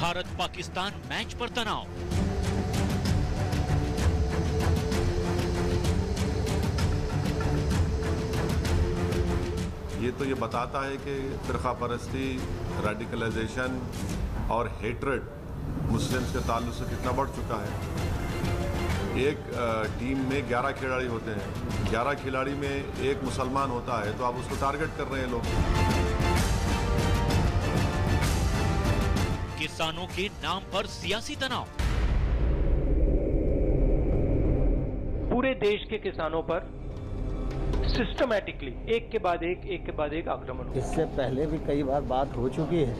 Bharat Pakistan match पर तनाव। ये तो ये बताता है कि फिरका परस्ती, रेडिकलाइजेशन और हेट्रेड मुस्लिम्स के ताल्लुक से कितना बढ़ चुका है। एक टीम में 11 खिलाड़ी होते हैं, 11 खिलाड़ी में एक मुसलमान होता है, तो आप उसको टारगेट कर रहे हैं लोग। किसानों के नाम पर सियासी तनाव। पूरे देश के किसानों पर सिस्टमैटिकली एक के बाद एक आक्रमण। इससे पहले भी कई बार बात हो चुकी है,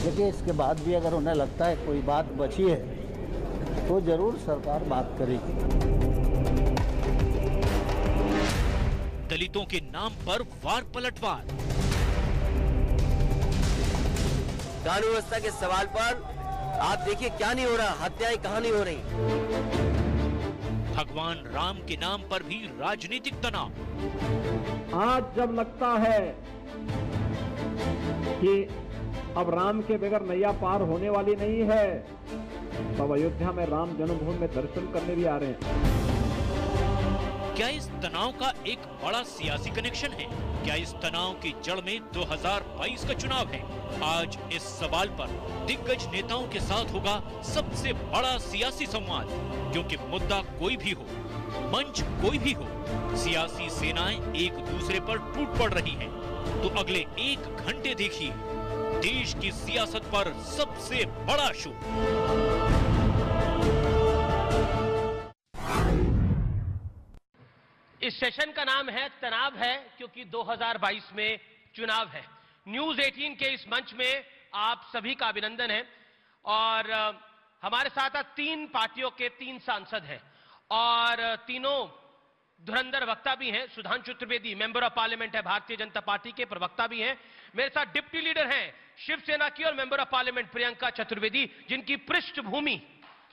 लेकिन इसके बाद भी अगर उन्हें लगता है कोई बात बची है तो जरूर सरकार बात करेगी। दलितों के नाम पर वार पलटवार। कानून व्यवस्था के सवाल पर आप देखिए क्या नहीं हो रहा, हत्याएं कहां नहीं हो रही। भगवान राम के नाम पर भी राजनीतिक तनाव। आज जब लगता है कि अब राम के बगैर नैया पार होने वाली नहीं है, तब अयोध्या में राम जन्मभूमि में दर्शन करने भी आ रहे हैं। क्या इस तनाव का एक बड़ा सियासी कनेक्शन है? क्या इस तनाव की जड़ में 2022 का चुनाव है? आज इस सवाल पर दिग्गज नेताओं के साथ होगा सबसे बड़ा सियासी संवाद, क्योंकि मुद्दा कोई भी हो, मंच कोई भी हो, सियासी सेनाएं एक दूसरे पर टूट पड़ रही हैं। तो अगले 1 घंटे देखिए देश की सियासत पर सबसे बड़ा शो। इस सेशन का नाम है तनाव है, क्योंकि 2022 में चुनाव है। न्यूज 18 के इस मंच में आप सभी का अभिनंदन है। और हमारे साथ 3 पार्टियों के 3 सांसद हैं और तीनों धुरंधर वक्ता भी हैं। Sudhanshu Trivedi member of parliament है, भारतीय जनता पार्टी के प्रवक्ता भी हैं। मेरे साथ डिप्टी लीडर हैं शिवसेना की और member of parliament Priyanka Chaturvedi, जिनकी पृष्ठभूमि,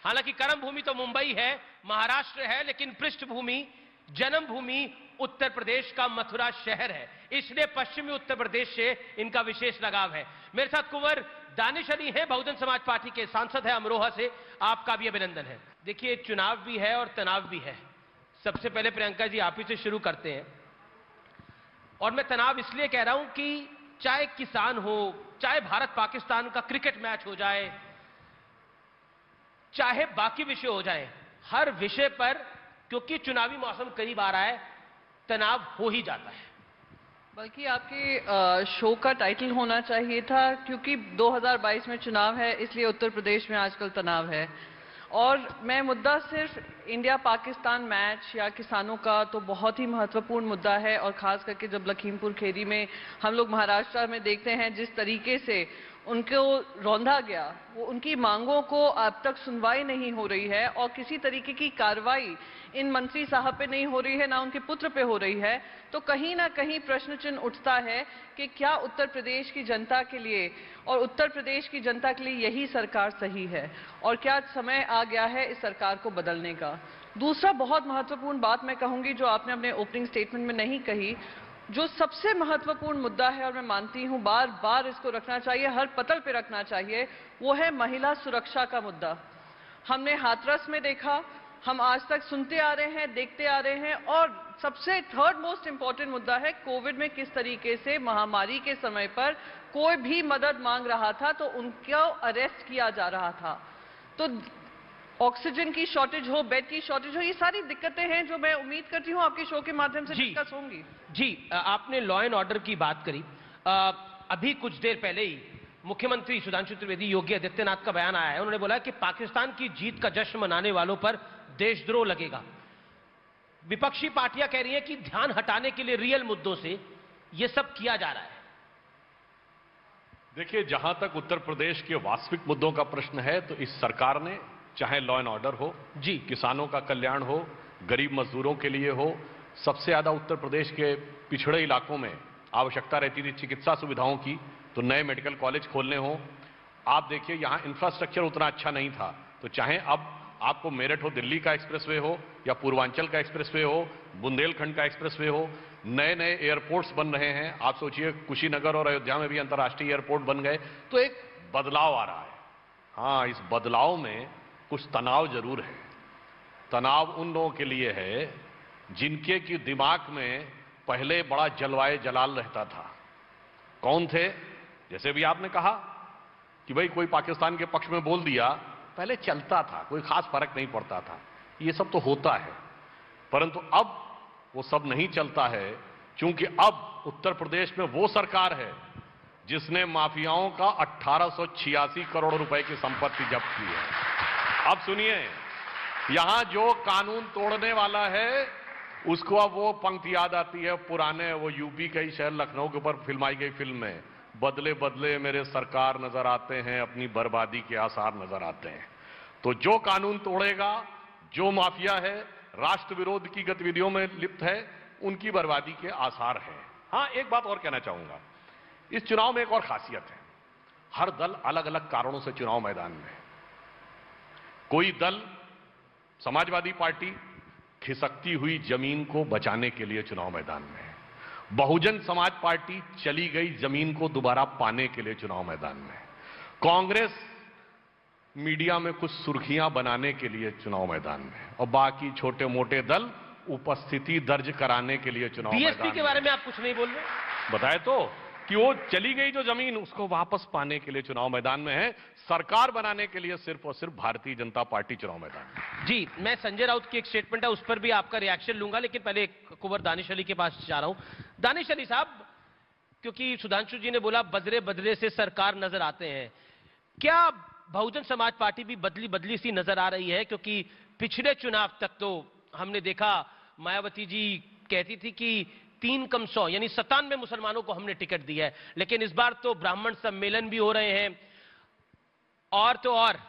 हालांकि कर्म भूमि तो मुंबई है, महाराष्ट्र है, लेकिन पृष्ठभूमि, जन्मभूमि उत्तर प्रदेश का मथुरा शहर है। इसलिए पश्चिमी उत्तर प्रदेश से इनका विशेष लगाव है। मेरे साथ कुंवर दानिश अली हैं, बहुजन समाज पार्टी के सांसद हैं अमरोहा से, आपका भी अभिनंदन है। देखिए, चुनाव भी है और तनाव भी है। सबसे पहले प्रियंका जी आप ही से शुरू करते हैं। और मैं तनाव इसलिए कह रहा हूं कि चाहे किसान हो, चाहे भारत पाकिस्तान का क्रिकेट मैच हो जाए, चाहे बाकी विषय हो जाए, हर विषय पर, क्योंकि चुनावी मौसम करीब आ रहा है, तनाव हो ही जाता है। बल्कि आपके शो का टाइटल होना चाहिए था, क्योंकि 2022 में चुनाव है, इसलिए उत्तर प्रदेश में आजकल तनाव है। और मैं मुद्दा सिर्फ इंडिया पाकिस्तान मैच या किसानों का तो बहुत ही महत्वपूर्ण मुद्दा है, और खास करके जब लखीमपुर खीरी में हम लोग महाराष्ट्र में देखते हैं जिस तरीके से उनको रौंदा गया, वो उनकी मांगों को अब तक सुनवाई नहीं हो रही है और किसी तरीके की कार्रवाई इन मंत्री साहब पे नहीं हो रही है, ना उनके पुत्र पे हो रही है, तो कहीं ना कहीं प्रश्न चिन्ह उठता है कि क्या उत्तर प्रदेश की जनता के लिए और उत्तर प्रदेश की जनता के लिए यही सरकार सही है, और क्या समय आ गया है इस सरकार को बदलने का। दूसरा बहुत महत्वपूर्ण बात मैं कहूंगी जो आपने अपने ओपनिंग स्टेटमेंट में नहीं कही, जो सबसे महत्वपूर्ण मुद्दा है, और मैं मानती हूं बार बार इसको रखना चाहिए, हर पटल पे रखना चाहिए, वो है महिला सुरक्षा का मुद्दा। हमने हाथरस में देखा, हम आज तक सुनते आ रहे हैं, देखते आ रहे हैं, और सबसे थर्ड मोस्ट इंपॉर्टेंट मुद्दा है कोविड में किस तरीके से महामारी के समय पर कोई भी मदद मांग रहा था तो उनको अरेस्ट किया जा रहा था। तो ऑक्सीजन की शॉर्टेज हो, बेड की शॉर्टेज हो, ये सारी दिक्कतें हैं जो मैं उम्मीद करती हूँ आपके शो के माध्यम से डिस्कस होंगी। जी, आपने लॉ एंड ऑर्डर की बात करी। अभी कुछ देर पहले ही मुख्यमंत्री सुधांशु त्रिवेदी, योगी आदित्यनाथ का बयान आया है। उन्होंने बोला कि पाकिस्तान की जीत का जश्न मनाने वालों पर देशद्रोह लगेगा। विपक्षी पार्टियां कह रही हैं कि ध्यान हटाने के लिए रियल मुद्दों से यह सब किया जा रहा है। देखिए, जहां तक उत्तर प्रदेश के वास्तविक मुद्दों का प्रश्न है, तो इस सरकार ने, चाहे लॉ एंड ऑर्डर हो, जी, किसानों का कल्याण हो, गरीब मजदूरों के लिए हो, सबसे ज्यादा उत्तर प्रदेश के पिछड़े इलाकों में आवश्यकता रहती थी चिकित्सा सुविधाओं की, तो नए मेडिकल कॉलेज खोलने हो। आप देखिए, यहां इंफ्रास्ट्रक्चर उतना अच्छा नहीं था, तो चाहे अब आपको मेरठ हो, दिल्ली का एक्सप्रेसवे हो, या पूर्वांचल का एक्सप्रेसवे हो, बुंदेलखंड का एक्सप्रेसवे हो, नए नए एयरपोर्ट्स बन रहे हैं। आप सोचिए, कुशीनगर और अयोध्या में भी अंतर्राष्ट्रीय एयरपोर्ट बन गए, तो एक बदलाव आ रहा है। हाँ, इस बदलाव में कुछ तनाव जरूर है। तनाव उन लोगों के लिए है जिनके की दिमाग में पहले बड़ा जलवाए जलाल रहता था। कौन थे? जैसे भी आपने कहा कि भाई कोई पाकिस्तान के पक्ष में बोल दिया, पहले चलता था, कोई खास फर्क नहीं पड़ता था। ये सब तो होता है, परंतु अब वो सब नहीं चलता है, क्योंकि अब उत्तर प्रदेश में वो सरकार है जिसने माफियाओं का 1886 करोड़ रुपए की संपत्ति जब्त की है। अब सुनिए, यहां जो कानून तोड़ने वाला है उसको अब वो पंक्ति याद आती है पुराने, वो यूपी का ही शहर लखनऊ के ऊपर फिल्माई गई फिल्म में, बदले बदले मेरे सरकार नजर आते हैं, अपनी बर्बादी के आसार नजर आते हैं। तो जो कानून तोड़ेगा, जो माफिया है, राष्ट्र विरोध की गतिविधियों में लिप्त है, उनकी बर्बादी के आसार हैं। हां, एक बात और कहना चाहूंगा, इस चुनाव में एक और खासियत है, हर दल अलग अलग कारणों से चुनाव मैदान में है। कोई दल, समाजवादी पार्टी, खिसकती हुई जमीन को बचाने के लिए चुनाव मैदान में है। बहुजन समाज पार्टी चली गई जमीन को दोबारा पाने के लिए चुनाव मैदान में है। कांग्रेस मीडिया में कुछ सुर्खियां बनाने के लिए चुनाव मैदान में है, और बाकी छोटे मोटे दल उपस्थिति दर्ज कराने के लिए चुनाव मैदान में। बीएसपी के बारे में आप कुछ नहीं बोल रहे? बताए तो कि वो चली गई जो जमीन, उसको वापस पाने के लिए चुनाव मैदान में है। सरकार बनाने के लिए सिर्फ और सिर्फ भारतीय जनता पार्टी चुनाव मैदान में। जी, मैं संजय राउत की एक स्टेटमेंट है, उस पर भी आपका रिएक्शन लूंगा, लेकिन पहले कुंवर दानिश अली के पास जा रहा हूं। दानिश अली साहब, क्योंकि सुधांशु जी ने बोला बदले बदले से सरकार नजर आते हैं, क्या बहुजन समाज पार्टी भी बदली बदली सी नजर आ रही है? क्योंकि पिछले चुनाव तक तो हमने देखा मायावती जी कहती थी कि 3-100 यानी 97 मुसलमानों को हमने टिकट दिया है, लेकिन इस बार तो ब्राह्मण सम्मेलन भी हो रहे हैं, और तो और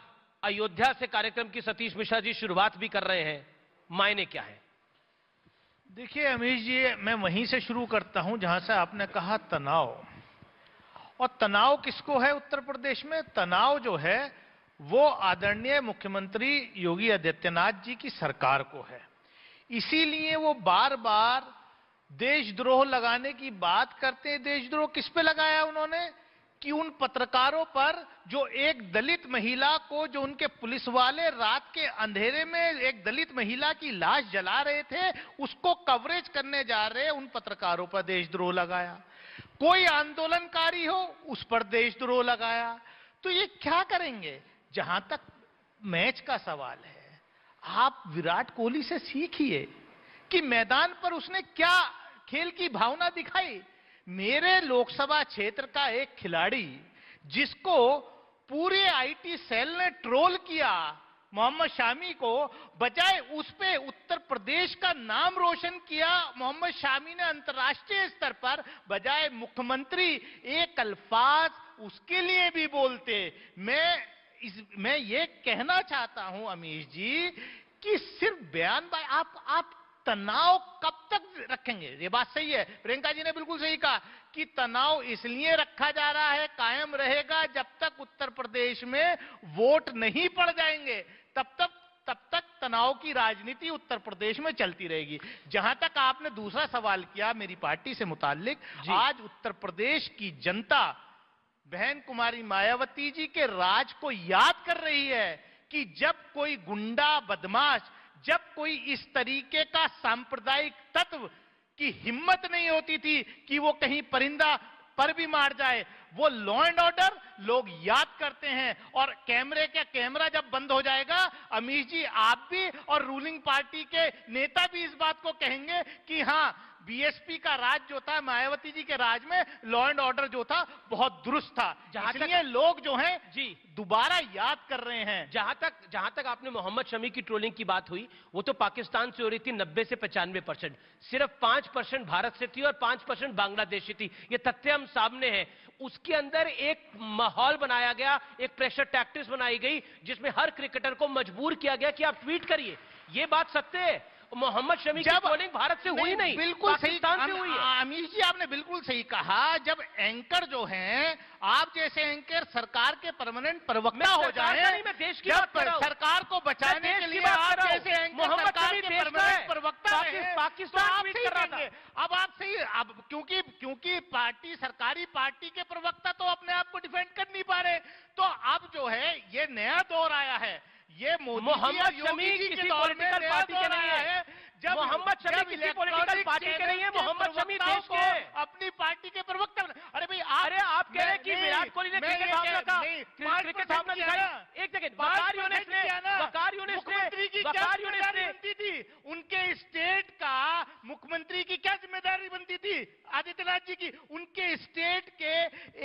अयोध्या से कार्यक्रम की सतीश मिश्रा जी शुरुआत भी कर रहे हैं। मायने क्या है? देखिए अमीश जी, मैं वहीं से शुरू करता हूं जहां से आपने कहा तनाव। और तनाव किसको है उत्तर प्रदेश में? तनाव जो है वो आदरणीय मुख्यमंत्री योगी आदित्यनाथ जी की सरकार को है। इसीलिए वो बार बार देशद्रोह लगाने की बात करते हैं। देशद्रोह किस पे लगाया उन्होंने? कि उन पत्रकारों पर जो एक दलित महिला को, जो उनके पुलिस वाले रात के अंधेरे में एक दलित महिला की लाश जला रहे थे, उसको कवरेज करने जा रहे, उन पत्रकारों पर देशद्रोह लगाया। कोई आंदोलनकारी हो, उस पर देशद्रोह लगाया। तो ये क्या करेंगे? जहां तक मैच का सवाल है, आप विराट कोहली से सीखिए कि मैदान पर उसने क्या खेल की भावना दिखाई। मेरे लोकसभा क्षेत्र का एक खिलाड़ी जिसको पूरे आईटी सेल ने ट्रोल किया, मोहम्मद शामी को, बजाय उस पे उत्तर प्रदेश का नाम रोशन किया। मोहम्मद शामी ने अंतर्राष्ट्रीय स्तर पर बजाय मुख्यमंत्री एक अल्फाज उसके लिए भी बोलते। मैं ये कहना चाहता हूं अमीश जी कि सिर्फ बयानबाजी, आप तनाव कब तक रखेंगे? ये बात सही है, प्रियंका जी ने बिल्कुल सही कहा कि तनाव इसलिए रखा जा रहा है, कायम रहेगा जब तक उत्तर प्रदेश में वोट नहीं पड़ जाएंगे, तब तक तनाव की राजनीति उत्तर प्रदेश में चलती रहेगी। जहां तक आपने दूसरा सवाल किया मेरी पार्टी से मुताल्लिक, आज उत्तर प्रदेश की जनता बहन कुमारी मायावती जी के राज को याद कर रही है कि जब कोई गुंडा बदमाश, जब कोई इस तरीके का सांप्रदायिक तत्व की हिम्मत नहीं होती थी कि वो कहीं परिंदा पर भी मार जाए, वो लॉ एंड ऑर्डर लोग याद करते हैं। और कैमरा जब बंद हो जाएगा, अमीश जी आप भी और रूलिंग पार्टी के नेता भी इस बात को कहेंगे कि हां, बीएसपी का राज जो था, मायावती जी के राज में लॉ एंड ऑर्डर जो था बहुत दुरुस्त था। इसलिए लोग जो हैं जी दोबारा याद कर रहे हैं। जहां तक आपने मोहम्मद शमी की ट्रोलिंग की बात हुई, वो तो पाकिस्तान से हो रही थी 90 से 95%, सिर्फ 5% भारत से थी और 5% बांग्लादेश से थी। ये तथ्य हम सामने हैं। उसके अंदर एक माहौल बनाया गया, एक प्रेशर टैक्टिक्स बनाई गई, जिसमें हर क्रिकेटर को मजबूर किया गया कि आप ट्वीट करिए। ये बात सत्य है। मोहम्मद शमी की ट्रोलिंग भारत से हुई नहीं, बिल्कुल सही, पाकिस्तान से हुई है। अमीश जी आपने बिल्कुल सही कहा। जब एंकर जो हैं, आप जैसे एंकर सरकार के परमानेंट प्रवक्ता हो जाए, मैं देश की जब सरकार को बचाने के लिए आप जैसे एंकर सरकार के परमानेंट प्रवक्ता हैं, पाकिस्तान आप सही कहेंगे। अब आप सही, अब क्योंकि पार्टी, सरकारी पार्टी के प्रवक्ता तो अपने आप को डिफेंड कर नहीं पा रहे, तो अब जो है ये नया दौर आया है, ये मोहम्मद शमी किसी पॉलिटिकल पार्टी के नहीं है, जब मोहम्मद शमी किसी पॉलिटिकल पार्टी के नहीं है, मोहम्मद शमी देश के अपनी पार्टी के प्रवक्ता। अरे भाई आप कह रहे हैं कि विराट कोहली ने क्रिकेट भावना का, क्रिकेट भावना दिखाई। एक सेकंड, वकार यूनिस ने उनके स्टेट का मुख्यमंत्री की क्या जिम्मेदारी बनती थी आदित्यनाथ जी की? उनके स्टेट के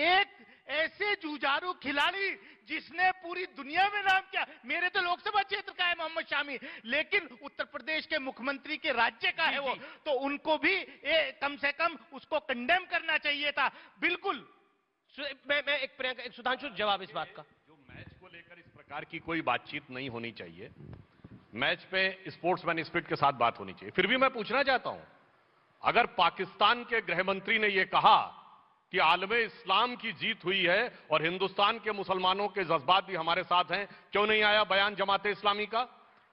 एक ऐसे जुझारू खिलाड़ी जिसने पूरी दुनिया में नाम किया, मेरे तो लोकसभा क्षेत्र का है मोहम्मद शामी, लेकिन उत्तर प्रदेश के मुख्यमंत्री के राज्य का है वो, तो उनको भी कम से कम उसको कंडेम करना चाहिए था। बिल्कुल, मैं एक सुधांशु जवाब इस बात का। जो मैच को लेकर इस प्रकार की कोई बातचीत नहीं होनी चाहिए, मैच पे स्पोर्ट्समैन स्पिरिट के साथ बात होनी चाहिए। फिर भी मैं पूछना चाहता हूं, अगर पाकिस्तान के गृह मंत्री ने यह कहा कि आलमे इस्लाम की जीत हुई है और हिंदुस्तान के मुसलमानों के जज्बात भी हमारे साथ हैं, क्यों नहीं आया बयान जमाते इस्लामी का?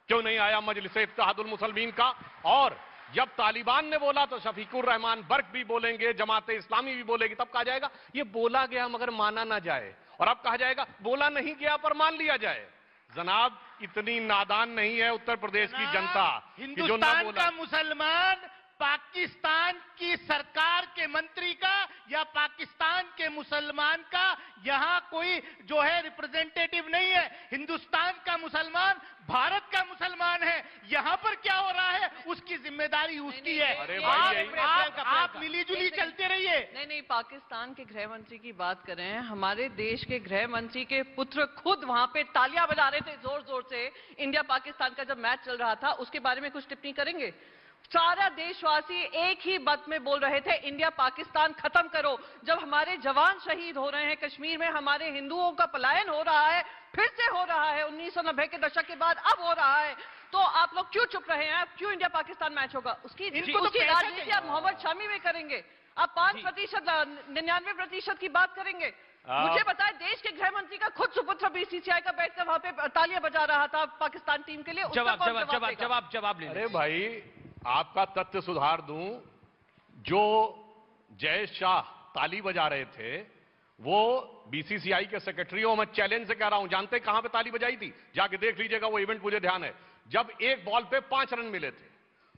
क्यों नहीं आया मजलिस इत्तेहादुल मुसलमीन का? और जब तालिबान ने बोला तो शफीकुर रहमान बर्क भी बोलेंगे, जमाते इस्लामी भी बोलेगी, तब कहा जाएगा ये बोला गया मगर माना ना जाए, और अब कहा जाएगा बोला नहीं गया पर मान लिया जाए। जनाब, इतनी नादान नहीं है उत्तर प्रदेश की जनता कि जो ना बोला। का मुसलमान पाकिस्तान की सरकार के मंत्री का या पाकिस्तान के मुसलमान का यहां कोई जो है रिप्रेजेंटेटिव नहीं है। हिंदुस्तान का मुसलमान भारत का मुसलमान है। यहां पर क्या हो रहा है उसकी जिम्मेदारी उसकी है। आप मिलीजुली चलते रहिए। नहीं, पाकिस्तान के गृह मंत्री की बात कर रहे हैं। हमारे देश के गृह मंत्री के पुत्र खुद वहां पे तालियां बजा रहे थे जोर जोर से, इंडिया पाकिस्तान का जब मैच चल रहा था। उसके बारे में कुछ टिप्पणी करेंगे? सारा देशवासी एक ही बात में बोल रहे थे, इंडिया पाकिस्तान खत्म करो। जब हमारे जवान शहीद हो रहे हैं कश्मीर में, हमारे हिंदुओं का पलायन हो रहा है, फिर से हो रहा है 1990 के दशक के बाद अब हो रहा है, तो आप लोग क्यों चुप रहे हैं? क्यों इंडिया पाकिस्तान मैच होगा? उसकी राजनीति आप मोहम्मद शामी में करेंगे? आप 5%, 99% की बात करेंगे? मुझे बताएं, देश के गृह मंत्री का खुद सुपुत्र बीसीसीआई का बैठकर वहां पे तालियां बजा रहा था पाकिस्तान टीम के लिए। जवाब ले। अरे भाई, आपका तथ्य सुधार दूं, जो जय शाह ताली बजा रहे थे वो बीसीसीआई के सेक्रेटरी हो। मैं चैलेंज से कह रहा हूं, जानते कहां पे ताली बजाई थी? जाके देख लीजिएगा, वो इवेंट मुझे ध्यान है। जब एक बॉल पे 5 रन मिले थे,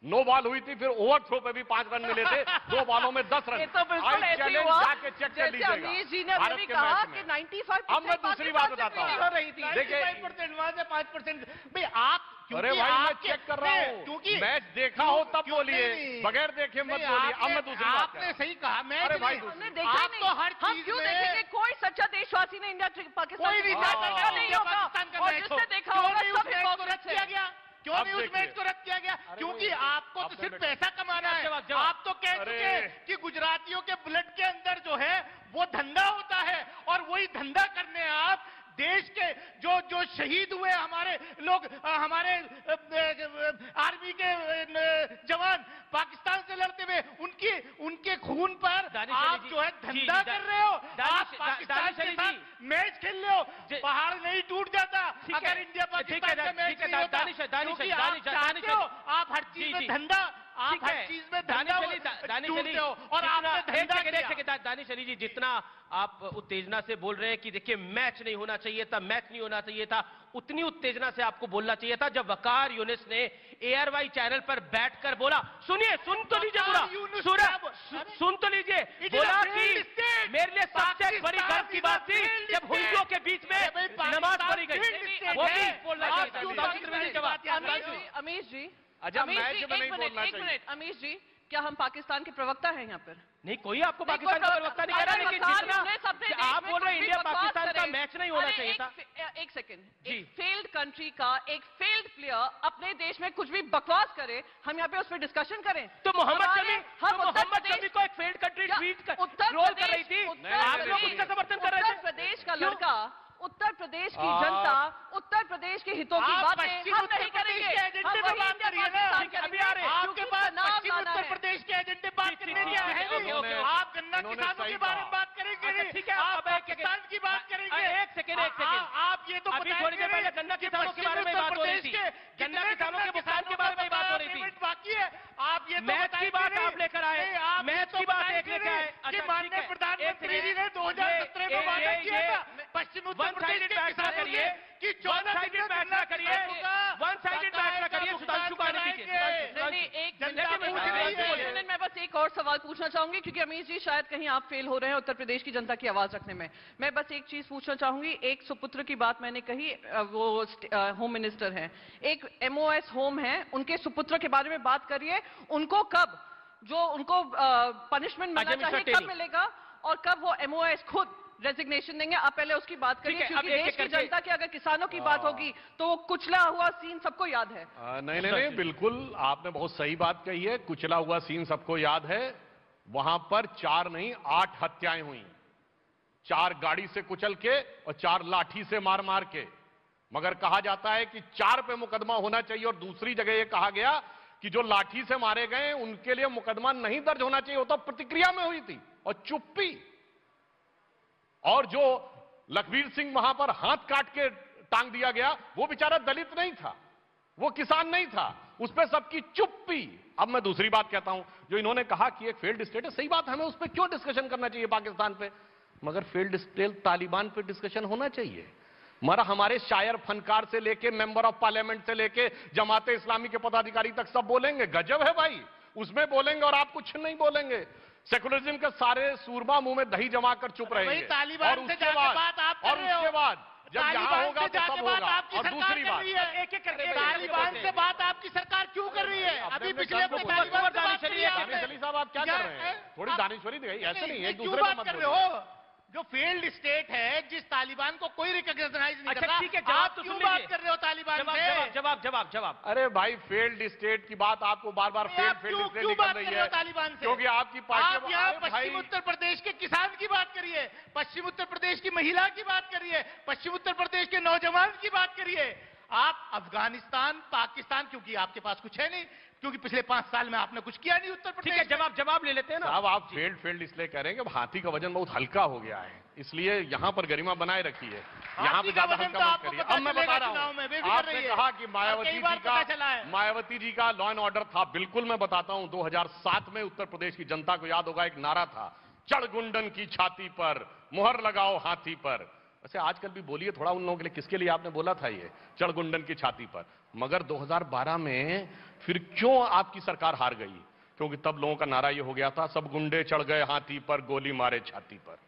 9 बॉल हुई थी, फिर ओवर थ्रो पे भी 5 रन मिले थे, 2 बॉलों में 10 रन। तो बिल्कुल ऐसे हुआ जाके चेक कर लीजिएगा। अमीश जी ने भी कहा कि 95%। अब मैं दूसरी बात बताता हूं, देखिए 95% वहां से 5%। भाई आप, अरे भाई मैं चेक कर रहा हूँ, क्योंकि मैच देखा हो तब बोलिए, बगैर देखे मत बोलिए। अब मैं दूसरी बात आपने सही कहा। मैं हमने देखा नहीं, तो हर हम चीज क्यों में देखेंगे? कोई सच्चा देशवासी ने इंडिया पाकिस्तान कोई विचार नहीं होगा, और जिसने देखा होगा सब रद्द किया गया। क्यों नहीं उस मैच को रद्द किया गया? क्योंकि आपको तो सिर्फ पैसा कमाना है। आप तो कह चुके कि गुजरातियों के ब्लड के अंदर जो है वो धंधा होता है, और वही धंधा करने आप देश के जो शहीद हुए हमारे लोग, हमारे आर्मी के जवान पाकिस्तान से लड़ते हुए, उनके खून पर आप जो है धंधा कर रहे हो। आप पाकिस्तान के साथ मैच खेल रहे हो। पहाड़ नहीं टूट जाता अगर इंडिया पाकिस्तान का मैच नहीं होता, क्योंकि आप चाहते हो आप हर चीज में धंधा, आप हर चीज में धंधा टूटते हो। और आपने दानिश अली जी, जितना आप उत्तेजना से बोल रहे हैं कि देखिए मैच नहीं होना चाहिए था, मैच नहीं होना चाहिए था, उतनी उत्तेजना से आपको बोलना चाहिए था जब वकार यूनिस ने एआरवाई चैनल पर बैठकर बोला, सुनिए, सुन तो लीजिए, सुन तो लीजिए, बोला कि मेरे लिए सबसे बड़ी गर्व की बात थी जब हिंदुओं के बीच में नमाज पढ़ी गई। वो भी बोलना चाहिए। अमीश जी, एक मिनट, अमीश जी, क्या हम पाकिस्तान के प्रवक्ता हैं यहाँ पर? नहीं, कोई आपको पाकिस्तान का प्रवक्ता नहीं कह रहा, लेकिन जितना आप बोल रहे हैं इंडिया पाकिस्तान का मैच नहीं होना चाहिए था। एक सेकंड, एक फेल्ड कंट्री का एक फेल्ड प्लेयर अपने देश में कुछ भी बकवास करे, हम यहाँ पे उस पर डिस्कशन करें? तो मोहम्मद शमी को एक फेल्ड कंट्री ट्वीट रोल कर रही थी, आप लोग उसका समर्थन कर रहे थे। उत्तर प्रदेश का लड़का उत्तर प्रदेश की जनता, उत्तर प्रदेश के हितों की बातें हम नहीं करेंगे। हम वही इंडिया पाकिस्तान करेंगे। आपके पास पश्चिम उत्तर प्रदेश के एजेंडे बात करने की है नहीं। आप गन्ना किसानों के बारे में बात करेंगे नहीं। ठीक है, आप पाकिस्तान की बात करेंगे। एक सेकेंड आप ये तो अभी थोड़ी देर पहले गन्ना किसानों के बारे में बात हो रही थी। गन्ना किसानों के भुगतान के बारे में बात हो रही थी। बाकी है, आप ये मैथ की बात आप लेकर आए, मैथ की बात एक लेकर आए। कि माननीय प्रधानमंत्री जी ने 2017 में वादा किया था पश्चिम उत्तर प्रदेश के किसानों करिए कि 14 साइडेड बैठ ना करिए, वन साइडेड बैठ ना करिए। सुधांशु को आने दीजिए। एक मिनट, मैं बस एक और सवाल पूछना चाहूंगी, क्योंकि अमीश जी शायद कहीं आप फेल हो रहे हैं उत्तर प्रदेश की जनता की आवाज रखने में। मैं बस एक चीज पूछना चाहूंगी। एक सुपुत्र की बात मैंने कही, वो होम मिनिस्टर हैं, एक MOS होम है, उनके सुपुत्र के बारे में बात करिए। उनको कब जो उनको पनिशमेंट मिलना चाहिए कब मिलेगा, और कब वो MOS खुद रेजिग्नेशन देंगे? आप पहले उसकी बात करिए, क्योंकि देश की जनता की अगर किसानों की बात होगी तो वो कुचला हुआ सीन सबको याद है। नहीं, बिल्कुल आपने बहुत सही बात कही है। कुचला हुआ सीन सबको याद है। वहां पर 4 नहीं 8 हत्याएं हुई, 4 गाड़ी से कुचल के और 4 लाठी से मार मार के। मगर कहा जाता है कि 4 पे मुकदमा होना चाहिए, और दूसरी जगह यह कहा गया कि जो लाठी से मारे गए उनके लिए मुकदमा नहीं दर्ज होना चाहिए, वो तो प्रतिक्रिया में हुई थी और चुप्पी। और जो लखबीर सिंह वहां पर हाथ काट के टांग दिया गया, वो बेचारा दलित नहीं था, वो किसान नहीं था, उस पर सबकी चुप्पी। अब मैं दूसरी बात कहता हूं, जो इन्होंने कहा कि एक फेल्ड स्टेट है, सही बात, हमें उस पर क्यों डिस्कशन करना चाहिए पाकिस्तान पे, मगर फेल्ड स्टेट तालिबान पे डिस्कशन होना चाहिए। मगर हमारे शायर फनकार से लेके मेंबर ऑफ पार्लियामेंट से लेके जमाते इस्लामी के पदाधिकारी तक सब बोलेंगे, गजब है भाई, उसमें बोलेंगे और आप कुछ नहीं बोलेंगे। सेकुलरिज्म के सारे सूरमा मुंह में दही जमा कर चुप रहेंगे। तालिबान से जाके बात आप कर रहे हो। उसके बाद जब यहाँ होगा तो सब होगा। और दूसरी बात, एक एक करके तालिबान से बात आपकी सरकार क्यों कर रही है? अभी पिछले हफ्ते तालिबान से बात करी है। दानिश साहब आप क्या कर रहे हैं? थोड़ी दानिश्वरी दिखाई, ऐसे नहीं, एक दूसरे को मत कर रहे हो। जो फेल्ड स्टेट है, जिस तालिबान को कोई रिकॉग्नाइज नहीं कर रहा, ठीक है, आप क्यों बात कर रहे हो तालिबान से? जवाब। अरे भाई, फेल्ड स्टेट की बात आपको बार बार फेल्ड क्यों बात कर रहे हो तालिबान से? क्योंकि आपकी पार्टी, आप यहाँ पश्चिम उत्तर प्रदेश के किसान की बात करिए, पश्चिम उत्तर प्रदेश की महिला की बात करिए, पश्चिम उत्तर प्रदेश के नौजवान की बात करिए। आप अफगानिस्तान, पाकिस्तान, क्योंकि आपके पास कुछ है नहीं, क्योंकि पिछले 5 साल में आपने कुछ किया नहीं उत्तर प्रदेश। ठीक है, जवाब ले लेते हैं ना। साहब, आप फेल्ड इसलिए कह रहे हैं कि हाथी का वजन बहुत हल्का हो गया है, इसलिए यहाँ पर गरिमा बनाए रखिए, यहाँ पे ज्यादा हल्का मत करिए। अब मैं बता रहा हूँ, आपने कहा कि मायावती जी का लॉ एंड ऑर्डर था, बिल्कुल मैं बताता हूँ। 2007 में उत्तर प्रदेश की जनता को याद होगा, एक नारा था, चढ़ गुंडन की छाती पर, मुहर लगाओ हाथी पर। वैसे आजकल भी बोलिए थोड़ा उन लोगों के लिए, किसके लिए आपने बोला था ये चढ़ गुंडन की छाती पर? मगर 2012 में फिर क्यों आपकी सरकार हार गई? क्योंकि तब लोगों का नारा ये हो गया था, सब गुंडे चढ़ गए हाथी पर, गोली मारे छाती पर।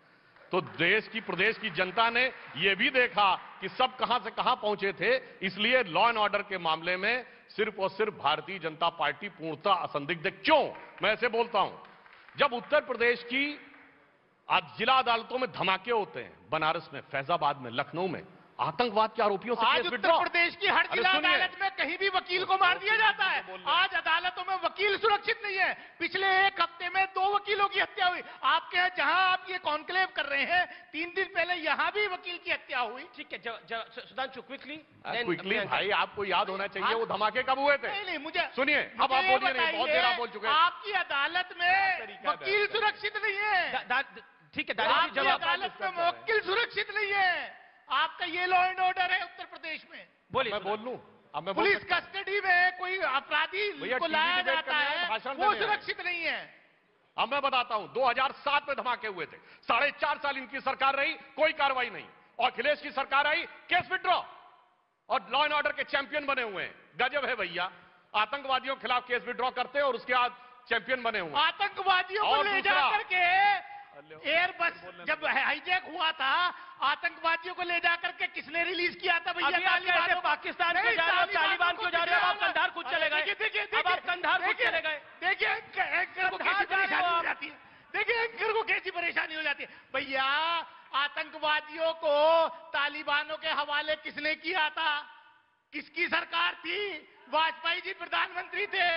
तो देश की, प्रदेश की जनता ने यह भी देखा कि सब कहां से कहां पहुंचे थे, इसलिए लॉ एंड ऑर्डर के मामले में सिर्फ और सिर्फ भारतीय जनता पार्टी पूर्णतः असंदिग्ध। क्यों मैं ऐसे बोलता हूं? जब उत्तर प्रदेश की आज जिला अदालतों में धमाके होते हैं, बनारस में, फैजाबाद में, लखनऊ में, आतंकवाद के आरोपियों से केस विड्रॉ। उत्तर प्रदेश की हर जिला अदालत में कहीं भी वकील को मार दिया जाता है। आज अदालतों में वकील सुरक्षित नहीं है। पिछले 1 हफ्ते में 2 वकीलों की हत्या हुई। आपके यहाँ जहां आप ये कॉन्क्लेव कर रहे हैं, 3 दिन पहले यहां भी वकील की हत्या हुई। ठीक है, सुधांशु क्विकली भाई, आपको याद होना चाहिए वो धमाके कब हुए थे। नहीं, मुझे सुनिए, अब आप बोलिए नहीं, बहुत देर आप बोल चुके हैं। आपकी अदालत में वकील सुरक्षित नहीं है। ठीक है, अदालत में वकील सुरक्षित नहीं है। आपका ये लॉ एंड ऑर्डर है उत्तर प्रदेश में। बोलिए, मैं बोल लूं? अब मैं पुलिस कस्टडी में कोई अपराधी को लाया जाता है, वो सुरक्षित नहीं है। अब मैं बताता हूं, 2007 में धमाके हुए थे, 4.5 साल इनकी सरकार रही, कोई कार्रवाई नहीं, और अखिलेश की सरकार आई, केस विड्रॉ, और लॉ एंड ऑर्डर के चैंपियन बने हुए हैं। गजब है भैया, आतंकवादियों के खिलाफ केस विड्रॉ करते हैं और उसके बाद चैंपियन बने हुए। आतंकवादियों को ले जाकर के एयरबस जब हाईजैक हुआ था, आतंकवादियों को ले जाकर के किसने रिलीज किया था भैया? पाकिस्तान को जा रहे हो, तालिबान को जा रहे हो, आप कंधार खुद चले गए। अब आप कंधार खुद चले गए। देखिए एंकर को कैसी परेशानी हो जाती है, देखिए एंकर को कैसी परेशानी हो जाती है। भैया, आतंकवादियों को तालिबानों के हवाले किसने किया था? किसकी सरकार थी? वाजपेयी जी प्रधानमंत्री थे।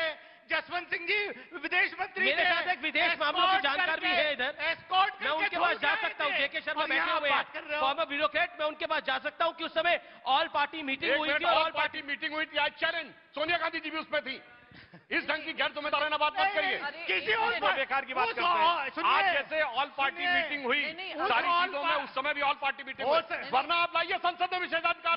जसवंत सिंह जी विदेश मंत्री मेरे साथ एक विदेश मामलों की जानकार भी है इधर, एस्कॉर्ट मैं उनके पास जा सकता हूँ। जेके शर्मा बैठे हुए हैं, फॉर्मर ब्यूरोक्रेट, मैं उनके पास जा सकता हूँ कि उस समय ऑल पार्टी मीटिंग हुई थी। ऑल पार्टी मीटिंग हुई थी, आज चैलेंज सोनिया गांधी जी भी उसमें थी। इस ढंग की गैर जिम्मेदाराना बात मत करिए, किसी और बेकार की बात करते हैं। आज जैसे ऑल पार्टी मीटिंग हुई सारी चीजों में, उस समय भी ऑल पार्टी मीटिंग हुई, वरना आप लाइए संसद में विशेषाधिकार,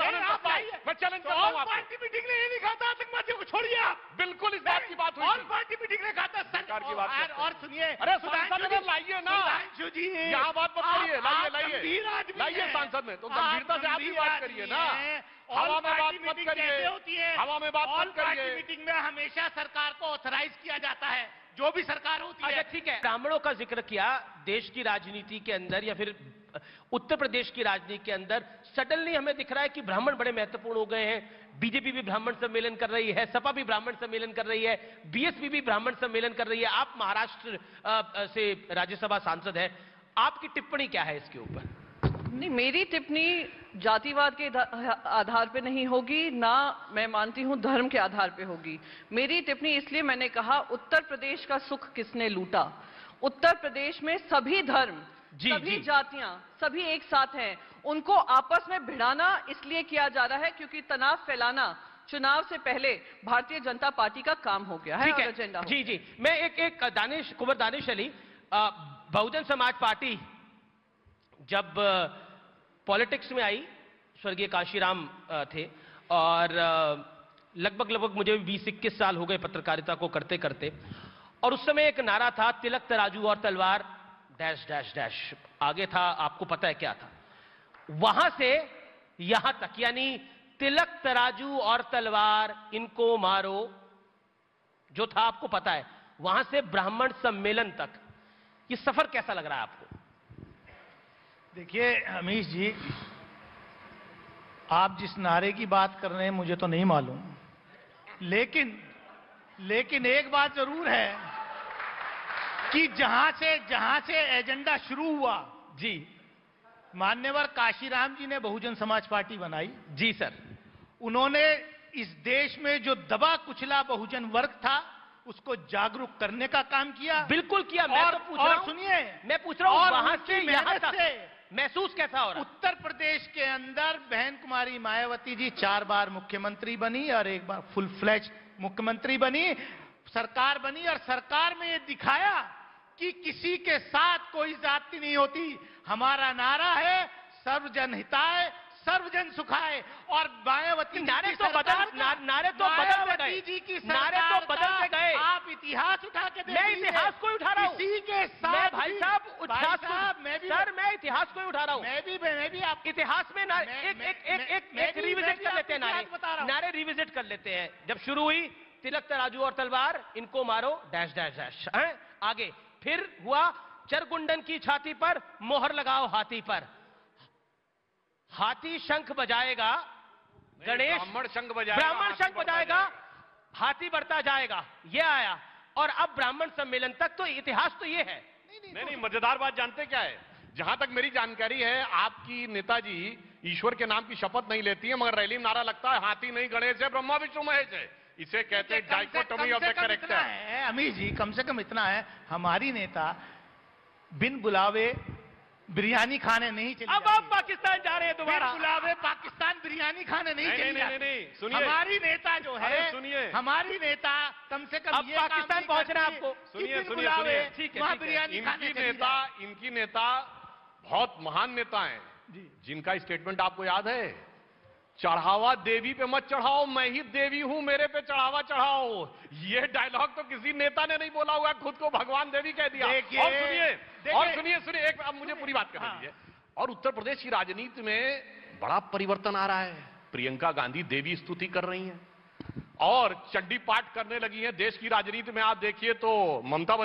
मैं चैलेंज करता हूं। ऑल पार्टी मीटिंग ने ये नहीं कहा था आतंकवादियों को छोड़िए आप, बिल्कुल इस बात की बात हुई। ऑल पार्टी मीटिंग ने कहा था सरकार की बात। और सुनिए, अरे सांसद में लाइए ना, सुधांशु जी यहाँ बात मत करिए, लाइए सांसद में, तो गंभीरता से आप भी बात करिए ना। हवा में बात मत करिए, हवा में बात मत करिए। मीटिंग में हमेशा सरकार को ऑथराइज किया जाता है, जो भी सरकार होती है। ठीक है, ब्राह्मणों का जिक्र किया देश की राजनीति के अंदर या फिर उत्तर प्रदेश की राजनीति के अंदर सडनली हमें दिख रहा है कि ब्राह्मण बड़े महत्वपूर्ण हो गए हैं। बीजेपी भी ब्राह्मण सम्मेलन कर रही है, सपा भी ब्राह्मण सम्मेलन कर रही है, बीएसपी भी ब्राह्मण सम्मेलन कर रही है। आप महाराष्ट्र से राज्यसभा सांसद हैं, आपकी टिप्पणी क्या है इसके ऊपर? नहीं, मेरी टिप्पणी जातिवाद के आधार पे नहीं होगी, ना मैं मानती हूं धर्म के आधार पे होगी। मेरी टिप्पणी इसलिए मैंने कहा, उत्तर प्रदेश का सुख किसने लूटा? उत्तर प्रदेश में सभी धर्म, सभी जातियां, सभी एक साथ हैं। उनको आपस में भिड़ाना इसलिए किया जा रहा है क्योंकि तनाव फैलाना चुनाव से पहले भारतीय जनता पार्टी का काम हो गया है और एजेंडा। जी, मैं एक कुंवर दानिश अली, बहुजन समाज पार्टी जब पॉलिटिक्स में आई, स्वर्गीय काशीराम थे, और लगभग मुझे 20-21 साल हो गए पत्रकारिता को करते करते, और उस समय एक नारा था, तिलक तराजू और तलवार डैश डैश डैश, आगे था आपको पता है क्या था। वहां से यहां तक, यानी तिलक तराजू और तलवार इनको मारो जो था आपको पता है, वहां से ब्राह्मण सम्मेलन तक, ये सफर कैसा लग रहा है आपको? देखिए अमीश जी, आप जिस नारे की बात कर रहे हैं मुझे तो नहीं मालूम, लेकिन एक बात जरूर है कि जहां से एजेंडा शुरू हुआ, जी, मान्यवर काशीराम जी ने बहुजन समाज पार्टी बनाई। जी सर, उन्होंने इस देश में जो दबा कुचला बहुजन वर्ग था उसको जागरूक करने का काम किया। बिल्कुल किया। मैं तो पूछ रहा हूं, सुनिए, मैं पूछ रहा हूं वहां से यहां तक महसूस कैसा हो रहा? उत्तर प्रदेश के अंदर बहन कुमारी मायावती जी 4 बार मुख्यमंत्री बनी और 1 बार फुल फ्लैज मुख्यमंत्री बनी, सरकार बनी, और सरकार में ये दिखाया कि किसी के साथ कोई जाति नहीं होती। हमारा नारा है सर्वजन हिताय सर्वजन सुखाय, और मायावती नारे तो बदल गए। आप इतिहास उठा के मैं इतिहास को उठा रहा हूं, किसी के साथ भाई साहब, मैं इतिहास को उठा रहा हूं। मैं भी आप इतिहास में एक रिविजिट कर लेते हैं, नारे रिविजिट कर लेते हैं। जब शुरू हुई तिलक तराजू और तलवार इनको मारो डैश डैश डैश, आगे फिर हुआ चरगुंडन की छाती पर मोहर लगाओ हाथी पर, हाथी शंख बजाएगा, गणेश ब्राह्मण शंख बजाएगा, हाथी बढ़ता जाएगा, ये आया, और अब ब्राह्मण सम्मेलन तक। तो इतिहास तो ये है। नहीं, मजेदार बात जानते क्या है, जहां तक मेरी जानकारी है आपकी नेताजी ईश्वर के नाम की शपथ नहीं लेती है, मगर रैली में नारा लगता है हाथी नहीं गणेश है, ब्रह्मा विष्णु महेश है। इसे कहते हैं dichotomy of the character. Amish ji, कम से कम इतना है, हमारी नेता बिन बुलावे बिरयानी खाने नहीं चली। अब आप पाकिस्तान जा रहे हैं दोबारा। बुलावे पाकिस्तान बिरयानी खाने नहीं चली। नहीं, सुनिए, हमारी नेता जो है, सुनिए, हमारी नेता कम से कम ये पाकिस्तान पहुंचना है आपको। सुनिए, बिरयानी इनकी नेता बहुत महान नेता हैं, जिनका स्टेटमेंट आपको याद है, चढ़ावा देवी पे मत चढ़ाओ, मैं ही देवी हूं, मेरे पे चढ़ावा चढ़ाओ। ये डायलॉग तो किसी नेता ने नहीं बोला हुआ, खुद को भगवान देवी कह दिया। और सुनिए, एक अब मुझे पूरी बात करने दीजिए। और उत्तर प्रदेश की राजनीति में बड़ा परिवर्तन आ रहा है। प्रियंका गांधी देवी स्तुति कर रही हैं और चंडी पाठ करने लगी हैं। देश की राजनीति में आप देखिए तो ममता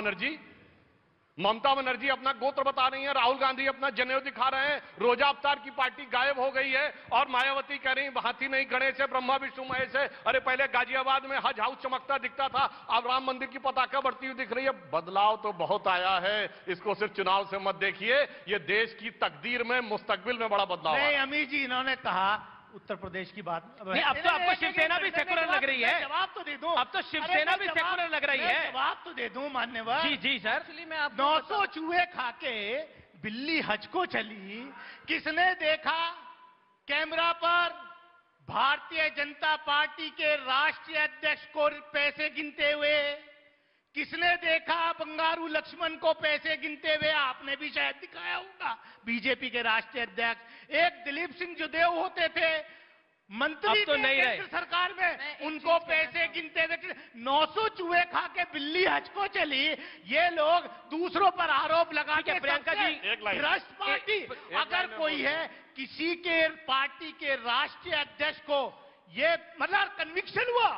बनर्जी अपना गोत्र बता रही है, राहुल गांधी अपना जनेऊ दिखा रहे हैं, रोजा अवतार की पार्टी गायब हो गई है, और मायावती कह रही हाथी नहीं गणेश है, ब्रह्मा विष्णु महेश है। अरे पहले गाजियाबाद में हज हाउस चमकता दिखता था, अब राम मंदिर की पताका बढ़ती हुई दिख रही है। बदलाव तो बहुत आया है, इसको सिर्फ चुनाव से मत देखिए, ये देश की तकदीर में, मुस्तकबिल में बड़ा बदलाव है। अमीर जी, इन्होंने कहा उत्तर प्रदेश की बात। नहीं, अब तो आपको शिवसेना भी सेकुलर लग रही है। जवाब तो दे दूं। अब तो शिवसेना भी सेकुलर लग रही है। जवाब तो दे दूं मान्यवर। जी जी सर। 900 चूहे खा के बिल्ली हज को चली। किसने देखा कैमरा पर भारतीय जनता पार्टी के राष्ट्रीय अध्यक्ष को पैसे गिनते हुए? किसने देखा बंगारू लक्ष्मण को पैसे गिनते हुए? आपने भी शायद दिखाया होगा। बीजेपी के राष्ट्रीय अध्यक्ष एक दिलीप सिंह जुदेव होते थे, मंत्री तो नहीं रहे सरकार में, उनको पैसे गिनते हुए 900 चूहे खा के बिल्ली हज को चली। ये लोग दूसरों पर आरोप लगा के प्रियंका जी भ्रष्ट पार्टी अगर कोई है, किसी के पार्टी के राष्ट्रीय अध्यक्ष को ये मतलब कन्विक्शन हुआ,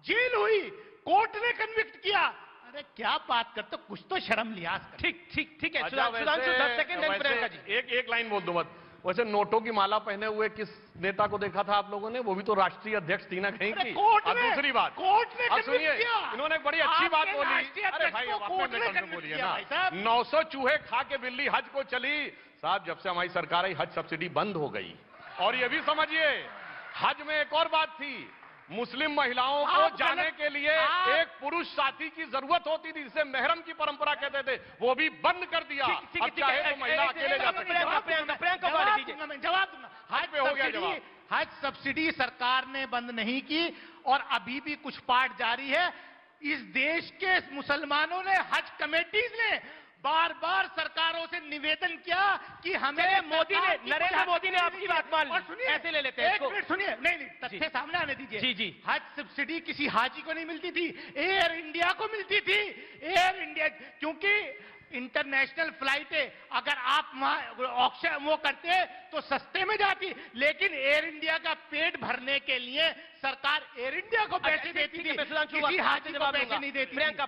जेल हुई, कोर्ट ने कन्विक्ट किया, अरे क्या बात करते, कुछ तो शर्म लिहाज। ठीक ठीक ठीक है सुधांशु 10 सेकंड प्रियंका जी। एक लाइन बोल दो मत। वैसे नोटों की माला पहने हुए किस नेता को देखा था आप लोगों ने? वो भी तो राष्ट्रीय अध्यक्ष थी ना कहीं की। और दूसरी बात, कोर्ट ने सुनिए, इन्होंने बड़ी अच्छी बात बोली। अरे भाई आपने बोलिए ना, 900 चूहे खा के बिल्ली हज को चली। साहब जब से हमारी सरकार आई हज सब्सिडी बंद हो गई। और ये भी समझिए हज में एक और बात थी, मुस्लिम महिलाओं को जाने के लिए एक पुरुष साथी की जरूरत होती थी, जिसे मेहरम की परंपरा कहते थे, वो भी बंद कर दिया। अब चाहे तो महिला अकेले जा सकती है। जवाब दूंगा। हज पे हो गया जवाब। हज सब्सिडी सरकार ने बंद नहीं की और अभी भी कुछ पार्ट जारी है। इस देश के मुसलमानों ने, हज कमेटीज ने बार बार सरकारों से निवेदन किया कि हमें मोदी ने, नरेंद्र मोदी ने आपकी बात मान ली, ऐसे ले लेते हैं। एक मिनट सुनिए, नहीं तथ्य सामने आने दीजिए। जी जी। हज सब्सिडी किसी हाजी को नहीं मिलती थी, एयर इंडिया को मिलती थी। एयर इंडिया, क्योंकि इंटरनेशनल फ्लाइटें अगर आप ऑक्शन वो करते तो सस्ते में जाती, लेकिन एयर इंडिया का पेट भरने के लिए सरकार एयर इंडिया को पैसे देती थी, किसी हाजी को पैसे नहीं देती। Priyanka